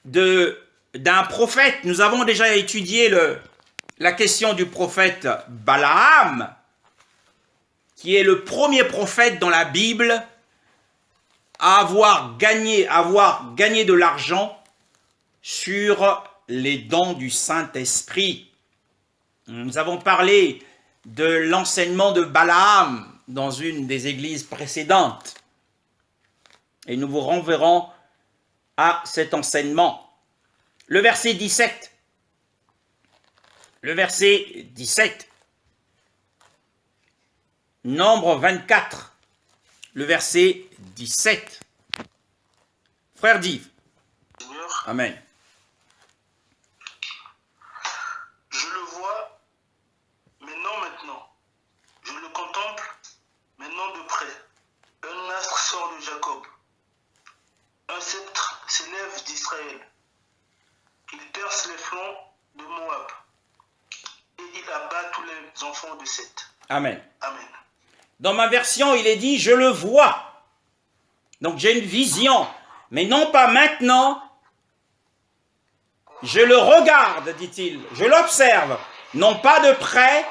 Speaker 1: d'un prophète. Nous avons déjà étudié la question du prophète Balaam, qui est le premier prophète dans la Bible à avoir gagné de l'argent sur les dons du Saint-Esprit. Nous avons parlé de l'enseignement de Balaam dans une des églises précédentes. Et nous vous renverrons à cet enseignement. Le verset 17. Le verset 17. Nombre 24. Le verset 17. Frère Dive. Amen.
Speaker 3: Je le vois, mais non maintenant. Je le contemple, mais non de près. Un astre sort de Jacob. Un sceptre s'élève d'Israël. Il perce les flancs de Moab. Et il abat tous les enfants de Seth.
Speaker 1: Amen.
Speaker 3: Amen.
Speaker 1: Dans ma version, il est dit « je le vois ». Donc j'ai une vision, mais non pas maintenant. Je le regarde, dit-il, je l'observe, non pas de près.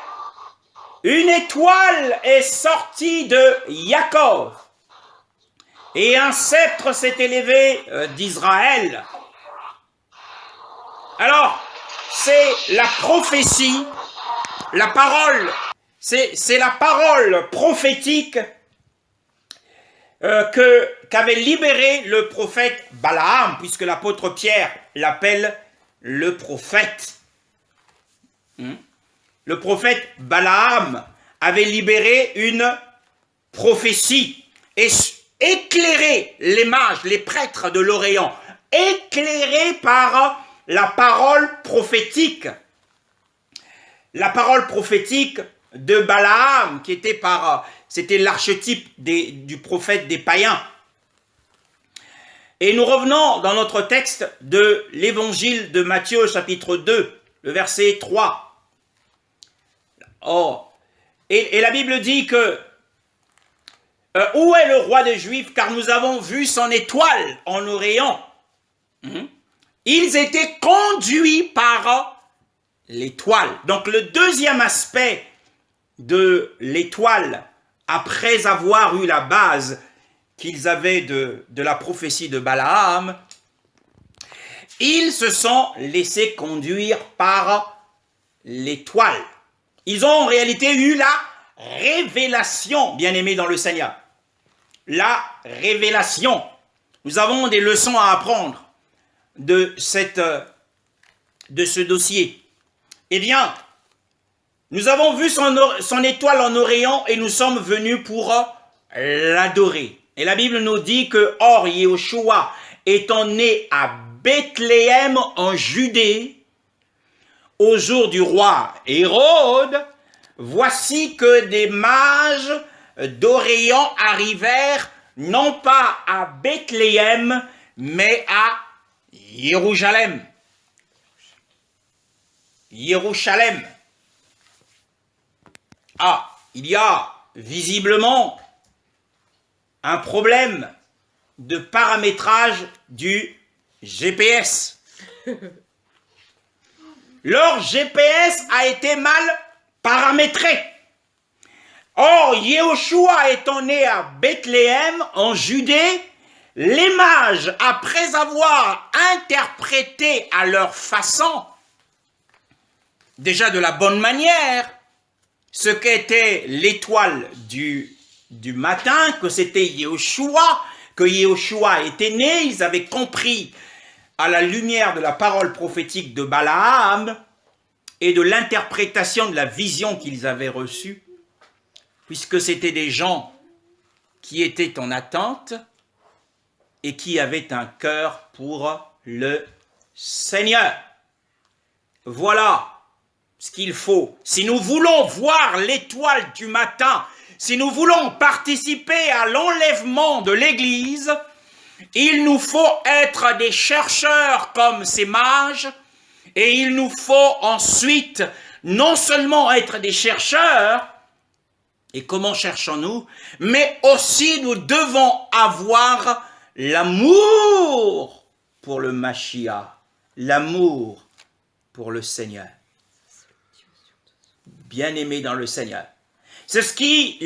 Speaker 1: Une étoile est sortie de Jacob, et un sceptre s'est élevé d'Israël. Alors, c'est la prophétie, la parole, c'est la parole prophétique qu'avait libéré le prophète Balaam, puisque l'apôtre Pierre l'appelle le prophète. Le prophète Balaam avait libéré une prophétie et éclairé les mages, les prêtres de l'Orient, éclairé par la parole prophétique. La parole prophétique de Balaam, qui était c'était l'archétype du prophète des païens. Et nous revenons dans notre texte de l'évangile de Matthieu, chapitre 2, le verset 3. Oh, et la Bible dit que où est le roi des Juifs, car nous avons vu son étoile en Orient. Ils étaient conduits par l'étoile. Donc le deuxième aspect de l'étoile, après avoir eu la base qu'ils avaient de la prophétie de Balaam, ils se sont laissés conduire par l'étoile. Ils ont en réalité eu la révélation, bien-aimés dans le Seigneur. La révélation. Nous avons des leçons à apprendre de ce dossier. Eh bien, nous avons vu son étoile en Orient et nous sommes venus pour l'adorer. Et la Bible nous dit que, or, Yeshua étant né à Bethléem en Judée, au jour du roi Hérode, voici que des mages d'Orient arrivèrent, non pas à Bethléem, mais à Jérusalem. Jérusalem. Ah, il y a visiblement un problème de paramétrage du GPS. Leur GPS a été mal paramétré. Or, Yeshua étant né à Bethléem, en Judée, les mages, après avoir interprété à leur façon déjà de la bonne manière ce qu'était l'étoile du matin, que c'était Yehoshua, que Yehoshua était né. Ils avaient compris à la lumière de la parole prophétique de Balaam et de l'interprétation de la vision qu'ils avaient reçue, puisque c'était des gens qui étaient en attente et qui avaient un cœur pour le Seigneur. Voilà ce qu'il faut. Si nous voulons voir l'étoile du matin, si nous voulons participer à l'enlèvement de l'Église, il nous faut être des chercheurs comme ces mages, et il nous faut ensuite non seulement être des chercheurs, et comment cherchons-nous, mais aussi nous devons avoir l'amour pour le Mashiach, l'amour pour le Seigneur. Bien-aimés dans le Seigneur. C'est ce qui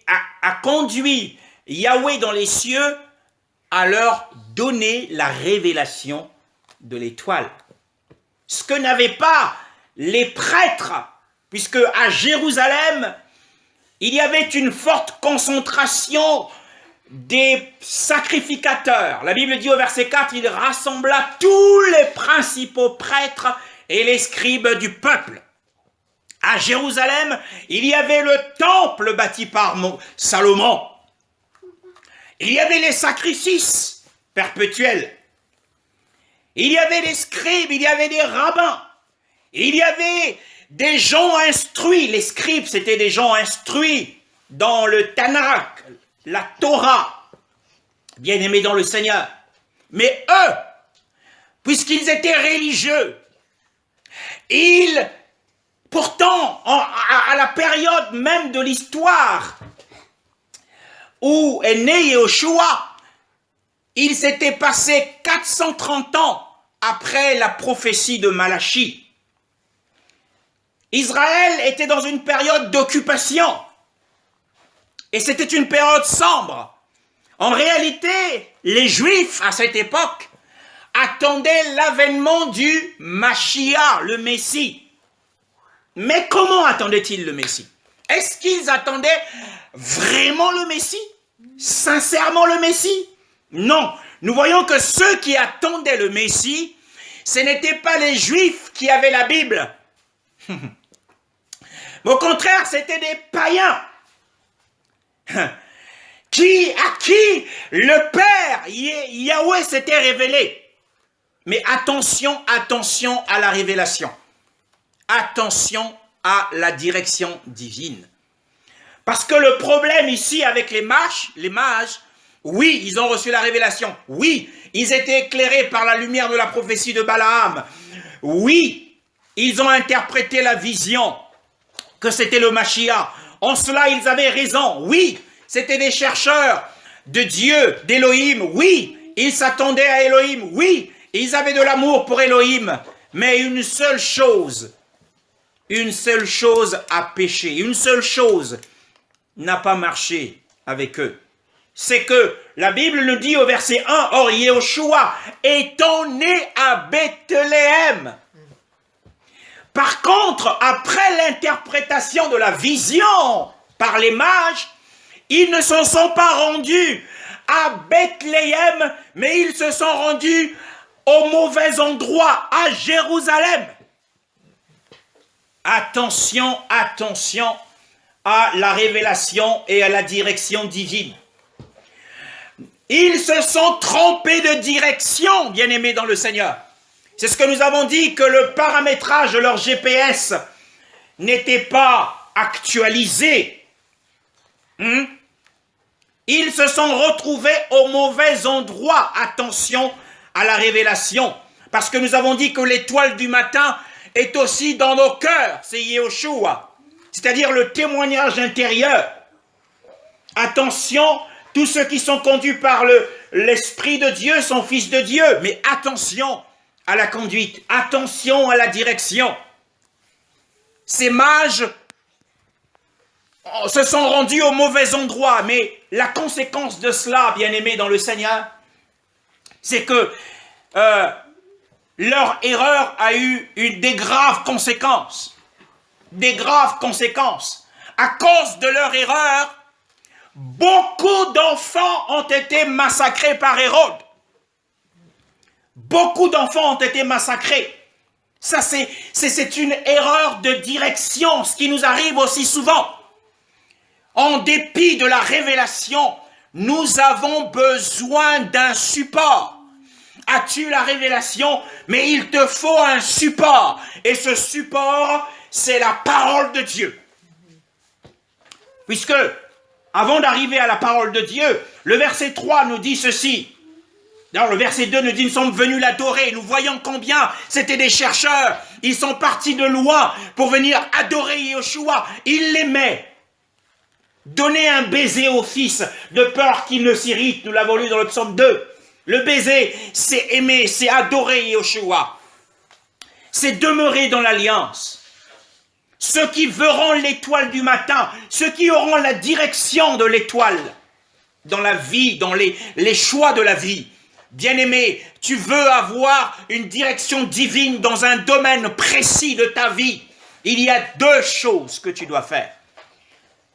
Speaker 1: a conduit Yahweh dans les cieux à leur donner la révélation de l'étoile. Ce que n'avaient pas les prêtres, puisque à Jérusalem, il y avait une forte concentration des sacrificateurs. La Bible dit au verset 4, il rassembla tous les principaux prêtres et les scribes du peuple. À Jérusalem, il y avait le temple bâti par Salomon. Il y avait les sacrifices perpétuels. Il y avait les scribes, il y avait des rabbins. Il y avait des gens instruits. Les scribes, c'était des gens instruits dans le Tanakh, la Torah, bien-aimés dans le Seigneur. Mais eux, puisqu'ils étaient religieux, pourtant, à la période même de l'histoire où est né Yehoshua, il s'était passé 430 ans après la prophétie de Malachi. Israël était dans une période d'occupation. Et c'était une période sombre. En réalité, les Juifs, à cette époque, attendaient l'avènement du Mashiach, le Messie. Mais comment attendaient-ils le Messie? Est-ce qu'ils attendaient vraiment le Messie? Sincèrement le Messie? Non. Nous voyons que ceux qui attendaient le Messie, ce n'étaient pas les Juifs qui avaient la Bible. Mais au contraire, c'était des païens. À qui le Père, Yahweh, s'était révélé. Mais attention à la révélation. Attention à la direction divine. Parce que le problème ici avec les mages, oui, ils ont reçu la révélation. Oui, ils étaient éclairés par la lumière de la prophétie de Balaam. Oui, ils ont interprété la vision que c'était le Mashiach. En cela, ils avaient raison. Oui, c'était des chercheurs de Dieu, d'Élohim. Oui, ils s'attendaient à Élohim. Oui, ils avaient de l'amour pour Élohim. Mais une seule chose a péché. Une seule chose n'a pas marché avec eux. C'est que la Bible nous dit au verset 1, « Or Yehoshua étant né à Bethléem ». Par contre, après l'interprétation de la vision par les mages, ils ne se sont pas rendus à Bethléem, mais ils se sont rendus au mauvais endroit, à Jérusalem. Attention à la révélation et à la direction divine. Ils se sont trompés de direction, bien-aimés dans le Seigneur. C'est ce que nous avons dit, que le paramétrage de leur GPS n'était pas actualisé. Ils se sont retrouvés au mauvais endroit. Attention à la révélation. Parce que nous avons dit que l'étoile du matin est aussi dans nos cœurs. C'est Yehoshua. C'est-à-dire le témoignage intérieur. Attention, tous ceux qui sont conduits par l'Esprit de Dieu sont fils de Dieu. Mais attention à la conduite, attention à la direction. Ces mages se sont rendus au mauvais endroit, mais la conséquence de cela, bien-aimés dans le Seigneur, c'est que leur erreur a eu des graves conséquences. Des graves conséquences. À cause de leur erreur, beaucoup d'enfants ont été massacrés par Hérode. Beaucoup d'enfants ont été massacrés. Ça, c'est une erreur de direction, ce qui nous arrive aussi souvent. En dépit de la révélation, nous avons besoin d'un support. As-tu la révélation? Mais il te faut un support. Et ce support, c'est la parole de Dieu. Puisque, avant d'arriver à la parole de Dieu, le verset 3 nous dit ceci. Alors, le verset 2 nous dit, nous sommes venus l'adorer. Nous voyons combien c'était des chercheurs. Ils sont partis de loin pour venir adorer Yeshua. Ils l'aimaient. Donner un baiser au fils de peur qu'il ne s'irrite. Nous l'avons lu dans le psaume 2. Le baiser, c'est aimer, c'est adorer Yeshua. C'est demeurer dans l'alliance. Ceux qui verront l'étoile du matin, ceux qui auront la direction de l'étoile dans la vie, dans les choix de la vie. Bien-aimé, tu veux avoir une direction divine dans un domaine précis de ta vie. Il y a deux choses que tu dois faire.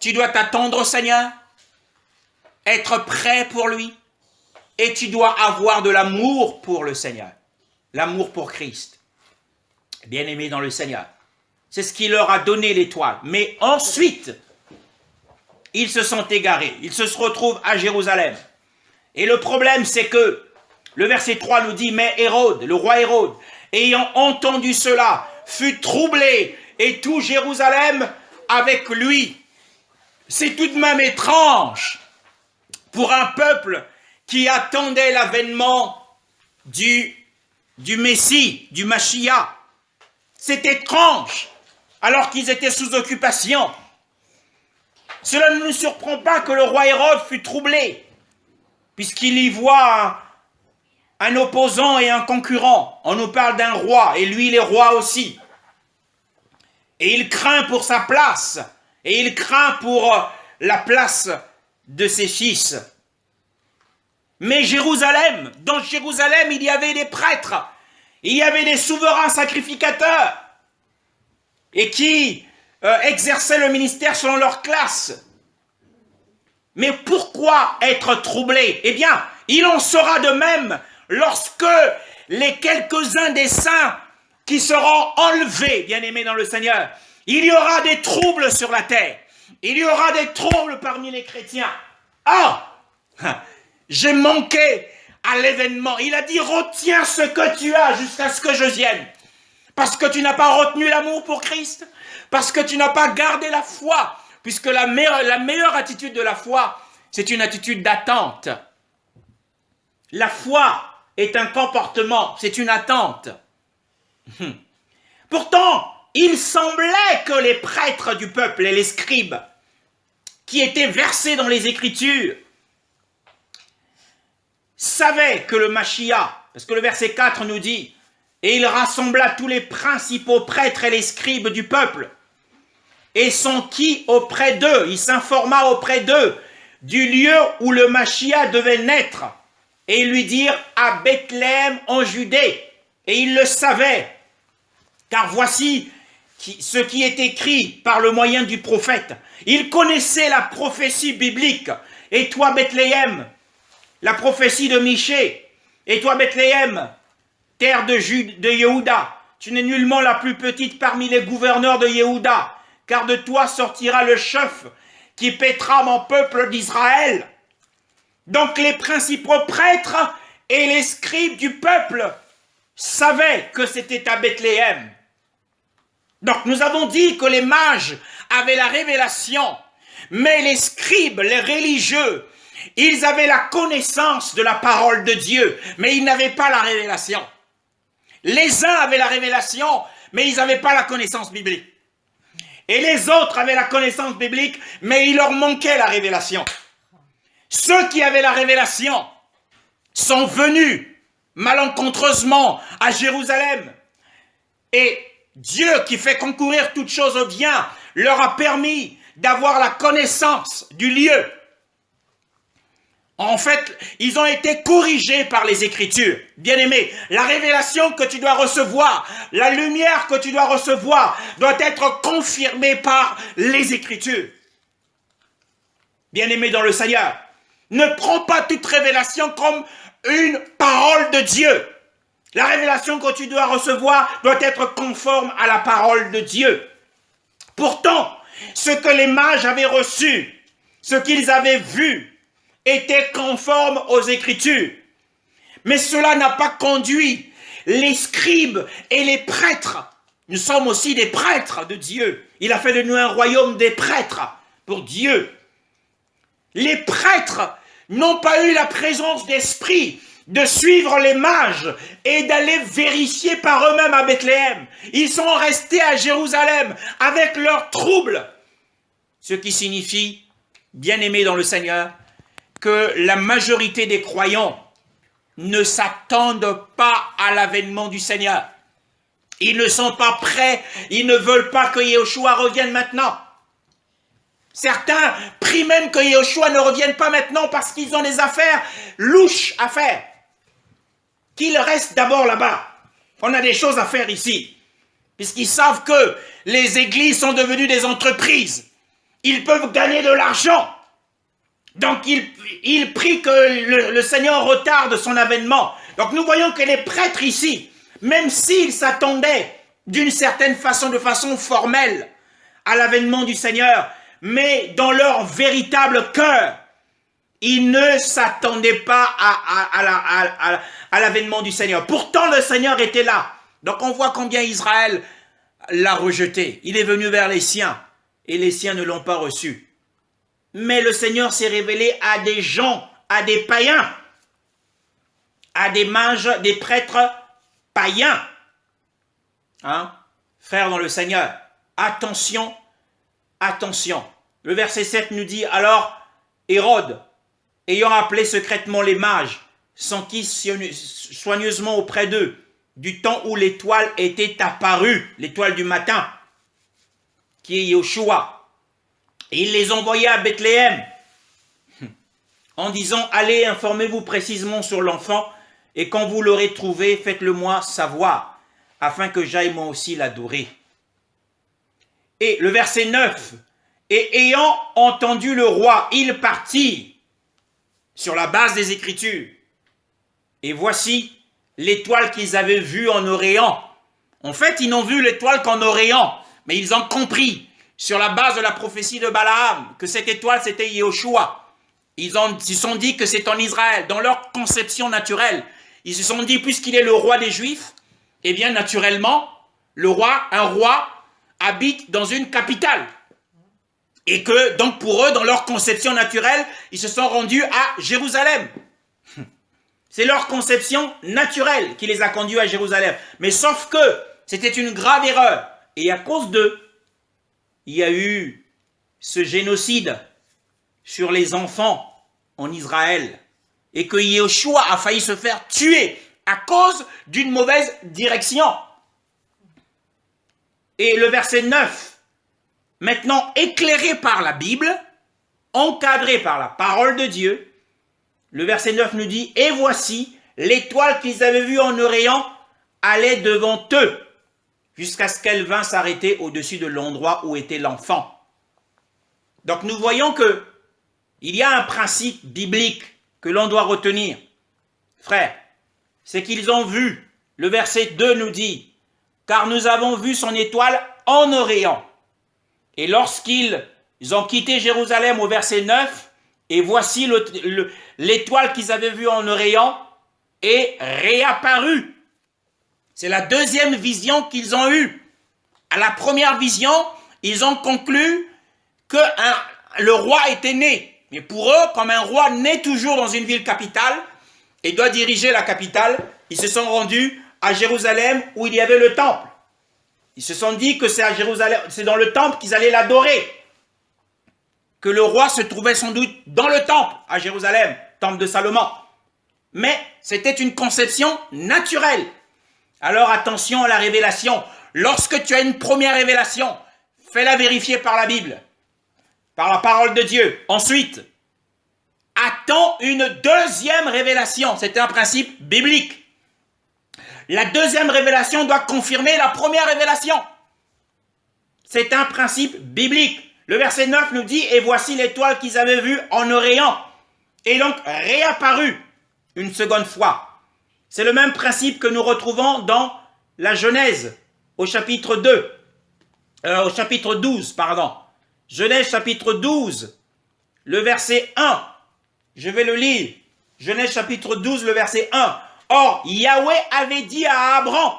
Speaker 1: Tu dois t'attendre au Seigneur, être prêt pour lui, et tu dois avoir de l'amour pour le Seigneur, l'amour pour Christ. Bien-aimé dans le Seigneur. C'est ce qui leur a donné l'étoile. Mais ensuite, ils se sont égarés. Ils se retrouvent à Jérusalem. Et le problème, c'est que le verset 3 nous dit, mais Hérode, le roi Hérode, ayant entendu cela, fut troublé, et tout Jérusalem avec lui. C'est tout de même étrange pour un peuple qui attendait l'avènement du Messie, du Mashiach. C'est étrange, alors qu'ils étaient sous occupation. Cela ne nous surprend pas que le roi Hérode fût troublé, puisqu'il y voit un opposant et un concurrent. On nous parle d'un roi, et lui il est roi aussi. Et il craint pour sa place, et il craint pour la place de ses fils. Mais Jérusalem, dans Jérusalem, il y avait des prêtres, il y avait des souverains sacrificateurs, et qui exerçaient le ministère selon leur classe. Mais pourquoi être troublé? Eh bien, il en sera de même lorsque les quelques-uns des saints qui seront enlevés, bien-aimés dans le Seigneur, il y aura des troubles sur la terre. Il y aura des troubles parmi les chrétiens. Ah! J'ai manqué à l'événement. Il a dit, retiens ce que tu as jusqu'à ce que je vienne. Parce que tu n'as pas retenu l'amour pour Christ. Parce que tu n'as pas gardé la foi. Puisque la meilleure attitude de la foi, c'est une attitude d'attente. La foi est un comportement, c'est une attente. Pourtant, il semblait que les prêtres du peuple et les scribes, qui étaient versés dans les Écritures, savaient que le Mashiach, parce que le verset 4 nous dit, et il rassembla tous les principaux prêtres et les scribes du peuple, et s'enquit auprès d'eux, il s'informa auprès d'eux du lieu où le Mashiach devait naître, et ils lui dirent à Bethléem en Judée, et il le savait, car voici ce qui est écrit par le moyen du prophète. Il connaissait la prophétie biblique, et toi Bethléem, la prophétie de Michée, et toi Bethléem, terre de Yehuda, tu n'es nullement la plus petite parmi les gouverneurs de Yehuda, car de toi sortira le chef qui paîtra mon peuple d'Israël. Donc les principaux prêtres et les scribes du peuple savaient que c'était à Bethléem. Donc nous avons dit que les mages avaient la révélation, mais les scribes, les religieux, ils avaient la connaissance de la parole de Dieu, mais ils n'avaient pas la révélation. Les uns avaient la révélation, mais ils n'avaient pas la connaissance biblique. Et les autres avaient la connaissance biblique, mais il leur manquait la révélation. Ceux qui avaient la révélation sont venus malencontreusement à Jérusalem. Et Dieu, qui fait concourir toutes choses au bien, leur a permis d'avoir la connaissance du lieu. En fait, ils ont été corrigés par les Écritures. Bien-aimé, la révélation que tu dois recevoir, la lumière que tu dois recevoir, doit être confirmée par les Écritures. Bien-aimé dans le Seigneur, ne prends pas toute révélation comme une parole de Dieu. La révélation que tu dois recevoir doit être conforme à la parole de Dieu. Pourtant, ce que les mages avaient reçu, ce qu'ils avaient vu, était conforme aux Écritures. Mais cela n'a pas conduit les scribes et les prêtres. Nous sommes aussi des prêtres de Dieu. Il a fait de nous un royaume des prêtres pour Dieu. Les prêtres n'ont pas eu la présence d'esprit de suivre les mages et d'aller vérifier par eux-mêmes à Bethléem. Ils sont restés à Jérusalem avec leurs troubles. Ce qui signifie, bien-aimés dans le Seigneur, que la majorité des croyants ne s'attendent pas à l'avènement du Seigneur. Ils ne sont pas prêts, ils ne veulent pas que Yeshua revienne maintenant. Certains prient même que Yeshua ne revienne pas maintenant parce qu'ils ont des affaires louches à faire. Qu'il reste d'abord là-bas. On a des choses à faire ici. Puisqu'ils savent que les églises sont devenues des entreprises. Ils peuvent gagner de l'argent. Donc, il prie que le Seigneur retarde son avènement. Donc, nous voyons que les prêtres ici, même s'ils s'attendaient d'une certaine façon, de façon formelle, à l'avènement du Seigneur, mais dans leur véritable cœur, ils ne s'attendaient pas à l'avènement du Seigneur. Pourtant, le Seigneur était là. Donc, on voit combien Israël l'a rejeté. Il est venu vers les siens, et les siens ne l'ont pas reçu. Mais le Seigneur s'est révélé à des gens, à des païens, à des mages, des prêtres païens. Hein? Frères dans le Seigneur, attention, attention. Le verset 7 nous dit, alors Hérode, ayant appelé secrètement les mages, s'enquit soigneusement auprès d'eux, du temps où l'étoile était apparue, l'étoile du matin, qui est Yeshua. Et il les envoya à Bethléem en disant, allez, informez-vous précisément sur l'enfant, et quand vous l'aurez trouvé, faites-le moi savoir, afin que j'aille moi aussi l'adorer. Et le verset 9, et ayant entendu le roi, il partit sur la base des Écritures. Et voici l'étoile qu'ils avaient vue en Orient. En fait, ils n'ont vu l'étoile qu'en Orient, mais ils ont compris, sur la base de la prophétie de Balaam, que cette étoile, c'était Yeshua. Ils se sont dit que c'est en Israël. Dans leur conception naturelle, ils se sont dit, puisqu'il est le roi des Juifs, eh bien, naturellement, un roi habite dans une capitale. Et que, donc, pour eux, dans leur conception naturelle, ils se sont rendus à Jérusalem. C'est leur conception naturelle qui les a conduits à Jérusalem. Mais sauf que c'était une grave erreur. Et à cause d'eux, il y a eu ce génocide sur les enfants en Israël. Et que Yeshua a failli se faire tuer à cause d'une mauvaise direction. Et le verset 9, maintenant éclairé par la Bible, encadré par la parole de Dieu, le verset 9 nous dit, et voici, l'étoile qu'ils avaient vue en Orient allait devant eux, jusqu'à ce qu'elle vint s'arrêter au-dessus de l'endroit où était l'enfant. Donc nous voyons que il y a un principe biblique que l'on doit retenir. Frère, c'est qu'ils ont vu, le verset 2 nous dit, car nous avons vu son étoile en Orient. Et lorsqu'ils ont quitté Jérusalem au verset 9, et voici l'étoile qu'ils avaient vue en Orient est réapparue. C'est la deuxième vision qu'ils ont eue. À la première vision, ils ont conclu que le roi était né. Mais pour eux, comme un roi naît toujours dans une ville capitale et doit diriger la capitale, ils se sont rendus à Jérusalem où il y avait le temple. Ils se sont dit que c'est à Jérusalem, c'est dans le temple qu'ils allaient l'adorer. Que le roi se trouvait sans doute dans le temple à Jérusalem, temple de Salomon. Mais c'était une conception naturelle. Alors attention à la révélation. Lorsque tu as une première révélation, fais-la vérifier par la Bible, par la parole de Dieu. Ensuite, attend une deuxième révélation. C'est un principe biblique. La deuxième révélation doit confirmer la première révélation. C'est un principe biblique. Le verset 9 nous dit « Et voici l'étoile qu'ils avaient vue en Orient. » Et donc réapparue une seconde fois. C'est le même principe que nous retrouvons dans la Genèse, au chapitre 12, pardon. Genèse chapitre 12, le verset 1. Je vais le lire. Genèse chapitre 12, le verset 1. Or, Yahweh avait dit à Abraham,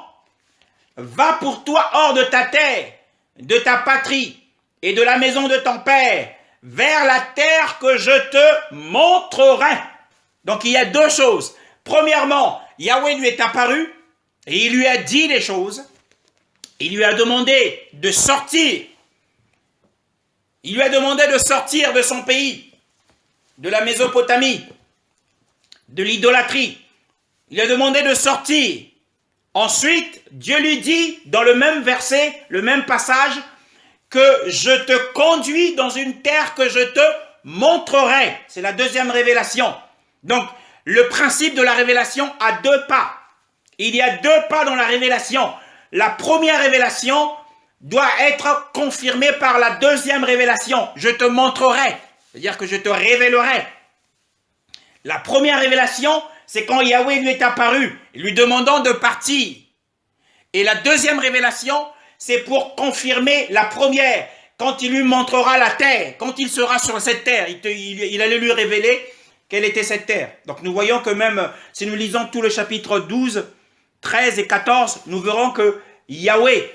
Speaker 1: va pour toi hors de ta terre, de ta patrie et de la maison de ton père, vers la terre que je te montrerai. Donc il y a deux choses. Premièrement, Yahweh lui est apparu et il lui a dit les choses. Il lui a demandé de sortir. Il lui a demandé de sortir de son pays, de la Mésopotamie, de l'idolâtrie. Il lui a demandé de sortir. Ensuite, Dieu lui dit, dans le même verset, le même passage, que je te conduis dans une terre que je te montrerai. C'est la deuxième révélation. Donc, le principe de la révélation a deux pas. Il y a deux pas dans la révélation. La première révélation doit être confirmée par la deuxième révélation. Je te montrerai, c'est-à-dire que je te révélerai. La première révélation, c'est quand Yahweh lui est apparu, lui demandant de partir. Et la deuxième révélation, c'est pour confirmer la première, quand il lui montrera la terre, quand il sera sur cette terre, il allait lui révéler quelle était cette terre. Donc nous voyons que même, si nous lisons tout le chapitre 12, 13 et 14, nous verrons que Yahweh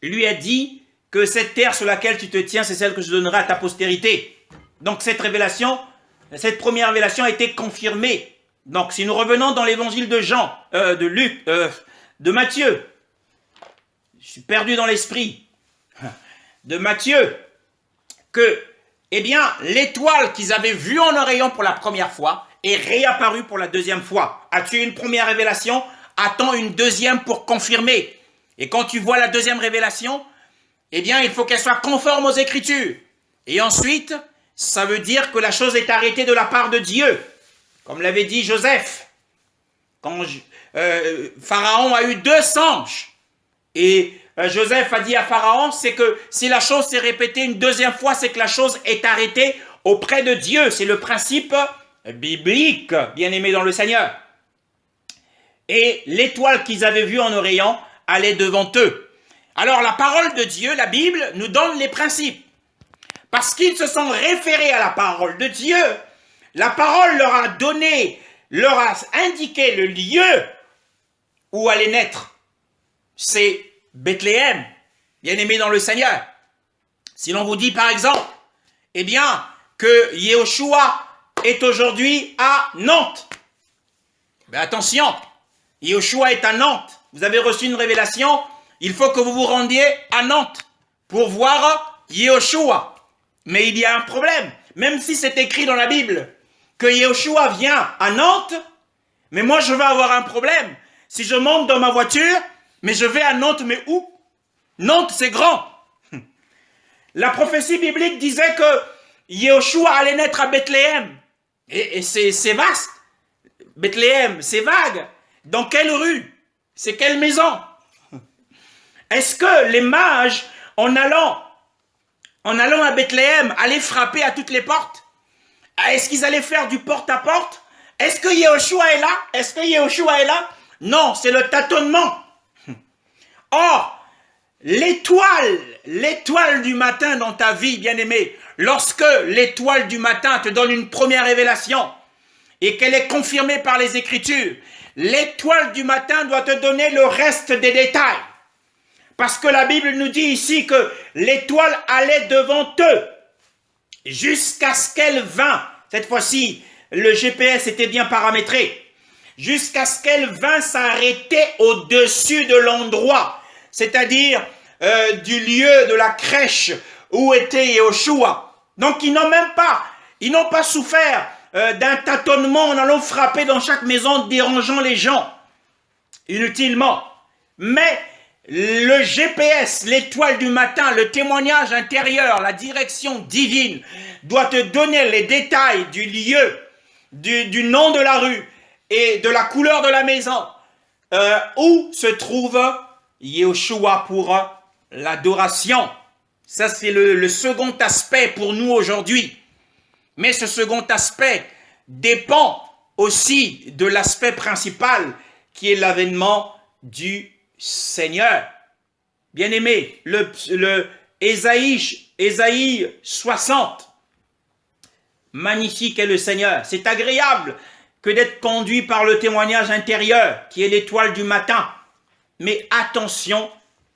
Speaker 1: lui a dit que cette terre sur laquelle tu te tiens, c'est celle que je donnerai à ta postérité. Donc cette révélation, cette première révélation a été confirmée. Donc si nous revenons dans l'évangile de Jean, de Luc, de Matthieu, je suis perdu dans l'esprit, de Matthieu, que, eh bien, l'étoile qu'ils avaient vue en Orient pour la première fois est réapparue pour la deuxième fois. As-tu une première révélation? Attends une deuxième pour confirmer. Et quand tu vois la deuxième révélation, eh bien, il faut qu'elle soit conforme aux Écritures. Et ensuite, ça veut dire que la chose est arrêtée de la part de Dieu. Comme l'avait dit Joseph, quand Pharaon a eu 2 anges, et Joseph a dit à Pharaon, c'est que si la chose s'est répétée une deuxième fois, c'est que la chose est arrêtée auprès de Dieu. C'est le principe biblique, bien aimé dans le Seigneur. Et l'étoile qu'ils avaient vue en Orient allait devant eux. Alors la parole de Dieu, la Bible, nous donne les principes. Parce qu'ils se sont référés à la parole de Dieu, la parole leur a donné, leur a indiqué le lieu où allait naître. C'est Bethléem, bien aimé dans le Seigneur. Si l'on vous dit par exemple, eh bien, que Yeshua est aujourd'hui à Nantes. Ben attention, Yeshua est à Nantes. Vous avez reçu une révélation, il faut que vous vous rendiez à Nantes pour voir Yeshua. Mais il y a un problème, même si c'est écrit dans la Bible, que Yeshua vient à Nantes, mais moi je vais avoir un problème. Si je monte dans ma voiture, mais je vais à Nantes, mais où? Nantes, c'est grand. La prophétie biblique disait que Yeshua allait naître à Bethléem. Et c'est vaste. Bethléem, c'est vague. Dans quelle rue? C'est quelle maison? Est-ce que les mages, en allant à Bethléem, allaient frapper à toutes les portes? Est-ce qu'ils allaient faire du porte-à-porte? Est-ce que Yeshua est là? Est-ce que Yeshua est là? Non, c'est le tâtonnement. Or, l'étoile du matin dans ta vie, bien-aimé, lorsque l'étoile du matin te donne une première révélation et qu'elle est confirmée par les Écritures, l'étoile du matin doit te donner le reste des détails. Parce que la Bible nous dit ici que l'étoile allait devant eux jusqu'à ce qu'elle vint. Cette fois-ci, le GPS était bien paramétré. Jusqu'à ce qu'elle vint s'arrêter au-dessus de l'endroit, c'est-à-dire du lieu de la crèche où était Yeshua. Donc ils n'ont pas souffert d'un tâtonnement en allant frapper dans chaque maison, dérangeant les gens inutilement. Mais le GPS, l'étoile du matin, le témoignage intérieur, la direction divine doit te donner les détails du lieu du nom de la rue et de la couleur de la maison, où se trouve Yeshua pour l'adoration. Ça, c'est le second aspect pour nous aujourd'hui. Mais ce second aspect dépend aussi de l'aspect principal qui est l'avènement du Seigneur. Bien-aimé, Ésaïe 60, magnifique est le Seigneur. C'est agréable que d'être conduit par le témoignage intérieur, qui est l'étoile du matin. Mais attention,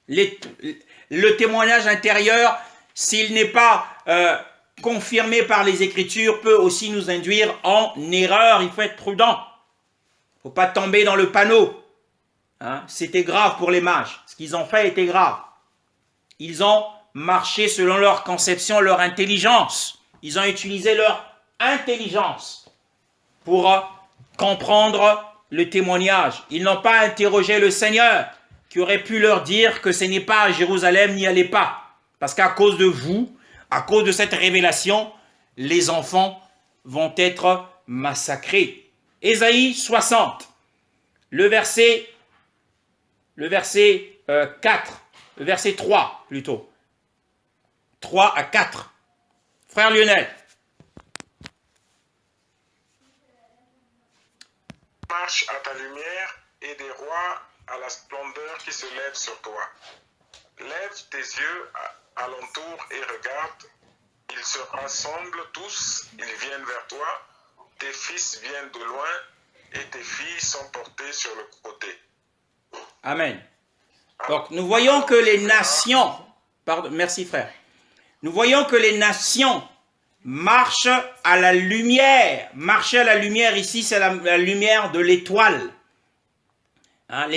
Speaker 1: le témoignage intérieur, s'il n'est pas confirmé par les Écritures, peut aussi nous induire en erreur. Il faut être prudent. Il ne faut pas tomber dans le panneau. Hein? C'était grave pour les mages. Ce qu'ils ont fait était grave. Ils ont marché selon leur conception, leur intelligence. Ils ont utilisé leur intelligence pour comprendre le témoignage. Ils n'ont pas interrogé le Seigneur, qui aurait pu leur dire que ce n'est pas à Jérusalem, n'y allez pas. Parce qu'à cause de vous, à cause de cette révélation, les enfants vont être massacrés. Ésaïe 60, le verset 4, le verset 3 plutôt. 3 à 4. Frère Lionel.
Speaker 2: Marche à ta lumière et des rois à la splendeur qui se lève sur toi. Lève tes yeux alentour et regarde. Ils se rassemblent tous, ils viennent vers toi. Tes fils viennent de loin et tes filles sont portées sur le côté.
Speaker 1: Amen. Donc nous voyons que les nations, pardon, merci frère, nous voyons que les nations marchent à la lumière. Marcher à la lumière ici, c'est la lumière de l'étoile. Hein,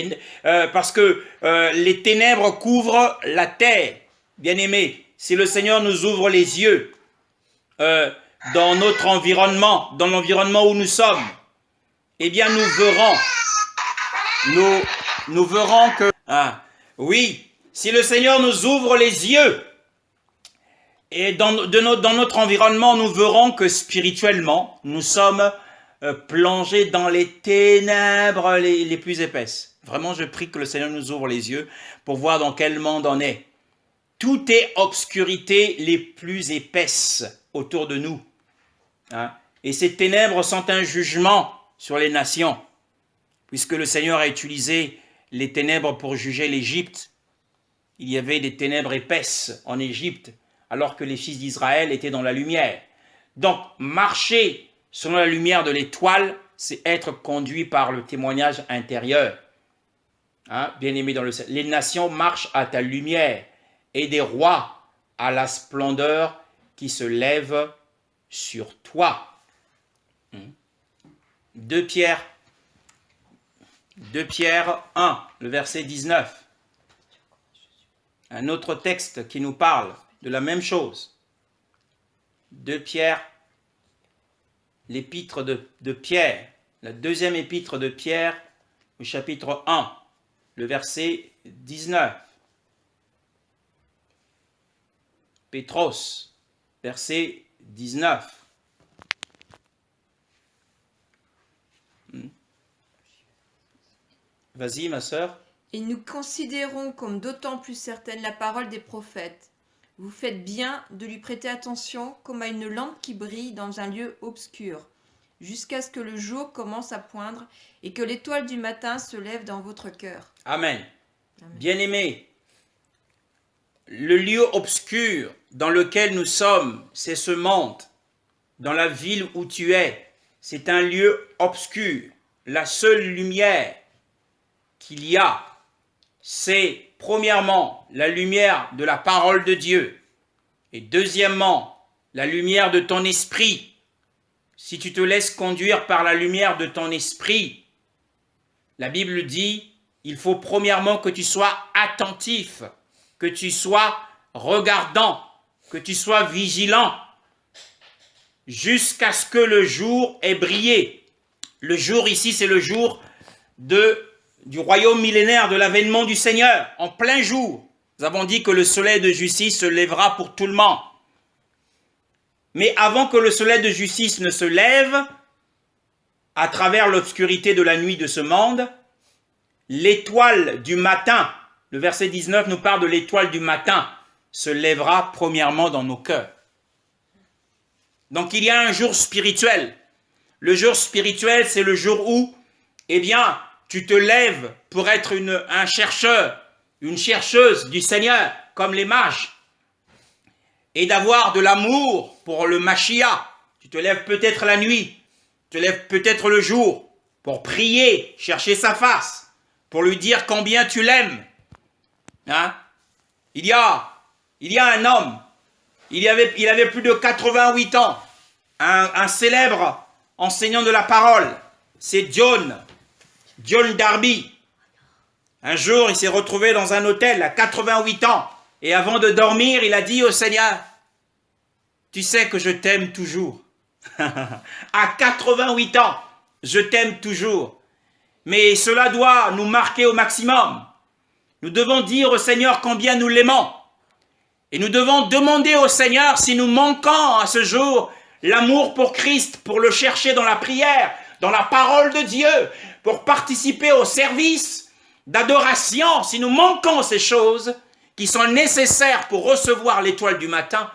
Speaker 1: parce que les ténèbres couvrent la terre. Bien-aimés, si le Seigneur nous ouvre les yeux dans notre environnement, dans l'environnement où nous sommes, eh bien nous verrons que... oui, si le Seigneur nous ouvre les yeux, et dans notre environnement, nous verrons que spirituellement, nous sommes plongés dans les ténèbres les plus épaisses. Vraiment, je prie que le Seigneur nous ouvre les yeux pour voir dans quel monde on est. Tout est obscurité les plus épaisses autour de nous. Hein? Et ces ténèbres sont un jugement sur les nations, puisque le Seigneur a utilisé les ténèbres pour juger l'Égypte. Il y avait des ténèbres épaisses en Égypte, alors que les fils d'Israël étaient dans la lumière. Donc, marcher selon la lumière de l'étoile, c'est être conduit par le témoignage intérieur. Hein, bien-aimé dans le ciel. Les nations marchent à ta lumière et des rois à la splendeur qui se lève sur toi. 2 Pierre 1, le verset 19. Un autre texte qui nous parle de la même chose. 2 Pierre, l'épître de Pierre, la deuxième épître de Pierre, au chapitre 1, le verset 19. Pétros, verset 19. Vas-y, ma sœur.
Speaker 4: Et nous considérons comme d'autant plus certaine la parole des prophètes. Vous faites bien de lui prêter attention comme à une lampe qui brille dans un lieu obscur, jusqu'à ce que le jour commence à poindre et que l'étoile du matin se lève dans votre cœur.
Speaker 1: Amen.
Speaker 4: Amen.
Speaker 1: Bien-aimés, le lieu obscur dans lequel nous sommes, c'est ce monde. Dans la ville où tu es, c'est un lieu obscur. La seule lumière qu'il y a, c'est premièrement la lumière de la parole de Dieu et deuxièmement la lumière de ton esprit. Si tu te laisses conduire par la lumière de ton esprit, la Bible dit, il faut premièrement que tu sois attentif, que tu sois regardant, que tu sois vigilant, jusqu'à ce que le jour ait brillé. Le jour ici, c'est le jour du royaume millénaire, de l'avènement du Seigneur, en plein jour. Nous avons dit que le soleil de justice se lèvera pour tout le monde. Mais avant que le soleil de justice ne se lève, à travers l'obscurité de la nuit de ce monde, l'étoile du matin, le verset 19 nous parle de l'étoile du matin, se lèvera premièrement dans nos cœurs. Donc il y a un jour spirituel. Le jour spirituel, c'est le jour où, eh bien, tu te lèves pour être un chercheur, une chercheuse du Seigneur, comme les mages, et d'avoir de l'amour pour le Mashiach. Tu te lèves peut-être la nuit, tu te lèves peut-être le jour, pour prier, chercher sa face, pour lui dire combien tu l'aimes. Hein? Il y a un homme, il avait plus de 88 ans, un célèbre enseignant de la parole, c'est John Darby. Un jour, il s'est retrouvé dans un hôtel à 88 ans, et avant de dormir, il a dit au Seigneur, « Tu sais que je t'aime toujours. À 88 ans, je t'aime toujours. Mais cela doit nous marquer au maximum. Nous devons dire au Seigneur combien nous l'aimons. Et nous devons demander au Seigneur si nous manquons à ce jour l'amour pour Christ, pour le chercher dans la prière, dans la parole de Dieu, pour participer au service d'adoration. Si nous manquons ces choses qui sont nécessaires pour recevoir l'étoile du matin,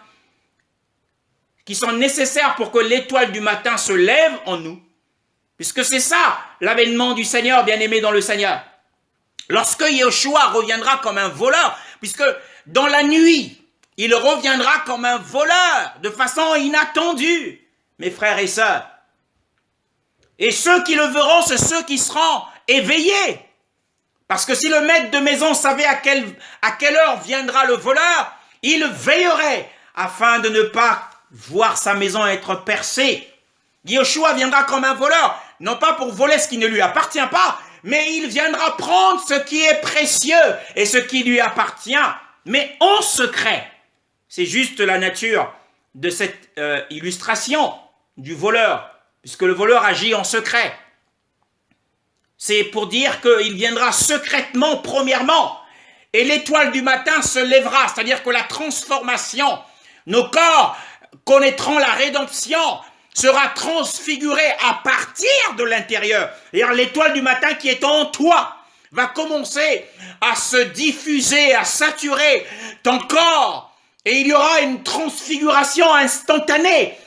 Speaker 1: qui sont nécessaires pour que l'étoile du matin se lève en nous, puisque c'est ça l'avènement du Seigneur, bien-aimé dans le Seigneur. Lorsque Yeshua reviendra comme un voleur, puisque dans la nuit, il reviendra comme un voleur, de façon inattendue, mes frères et sœurs. Et ceux qui le verront, c'est ceux qui seront éveillés. Parce que si le maître de maison savait à quelle heure viendra le voleur, il veillerait afin de ne pas voir sa maison être percée. Yeshua viendra comme un voleur, non pas pour voler ce qui ne lui appartient pas, mais il viendra prendre ce qui est précieux et ce qui lui appartient, mais en secret. C'est juste la nature de cette illustration du voleur, puisque le voleur agit en secret. C'est pour dire qu'il viendra secrètement, premièrement, et l'étoile du matin se lèvera, c'est-à-dire que la transformation, nos corps connaîtront la rédemption, sera transfiguré à partir de l'intérieur. Et l'étoile du matin qui est en toi va commencer à se diffuser, à saturer ton corps. Et il y aura une transfiguration instantanée.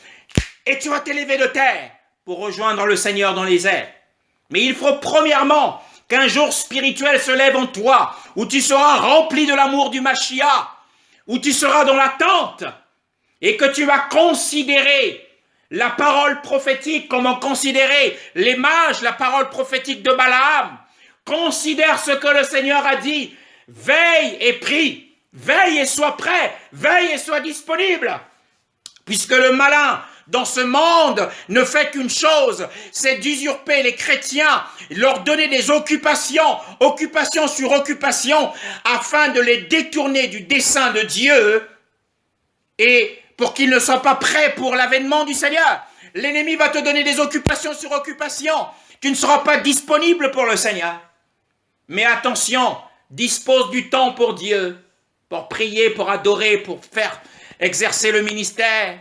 Speaker 1: Et tu vas t'élever de terre pour rejoindre le Seigneur dans les airs. Mais il faut premièrement qu'un jour spirituel se lève en toi, où tu seras rempli de l'amour du Mashiach, où tu seras dans l'attente, et que tu vas considérer la parole prophétique comme on considérait les mages, la parole prophétique de Balaam. Considère ce que le Seigneur a dit. Veille et prie. Veille et sois prêt. Veille et sois disponible. Puisque le malin dans ce monde ne fait qu'une chose, c'est d'usurper les chrétiens, leur donner des occupations, occupation sur occupation, afin de les détourner du dessein de Dieu et pour qu'ils ne soient pas prêts pour l'avènement du Seigneur. L'ennemi va te donner des occupations sur occupation. Tu ne seras pas disponible pour le Seigneur. Mais attention, dispose du temps pour Dieu, pour prier, pour adorer, pour faire exercer le ministère,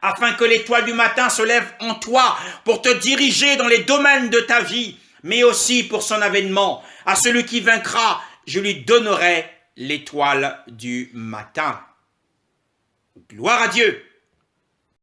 Speaker 1: afin que l'étoile du matin se lève en toi, pour te diriger dans les domaines de ta vie, mais aussi pour son avènement. À celui qui vaincra, je lui donnerai l'étoile du matin. Gloire à Dieu.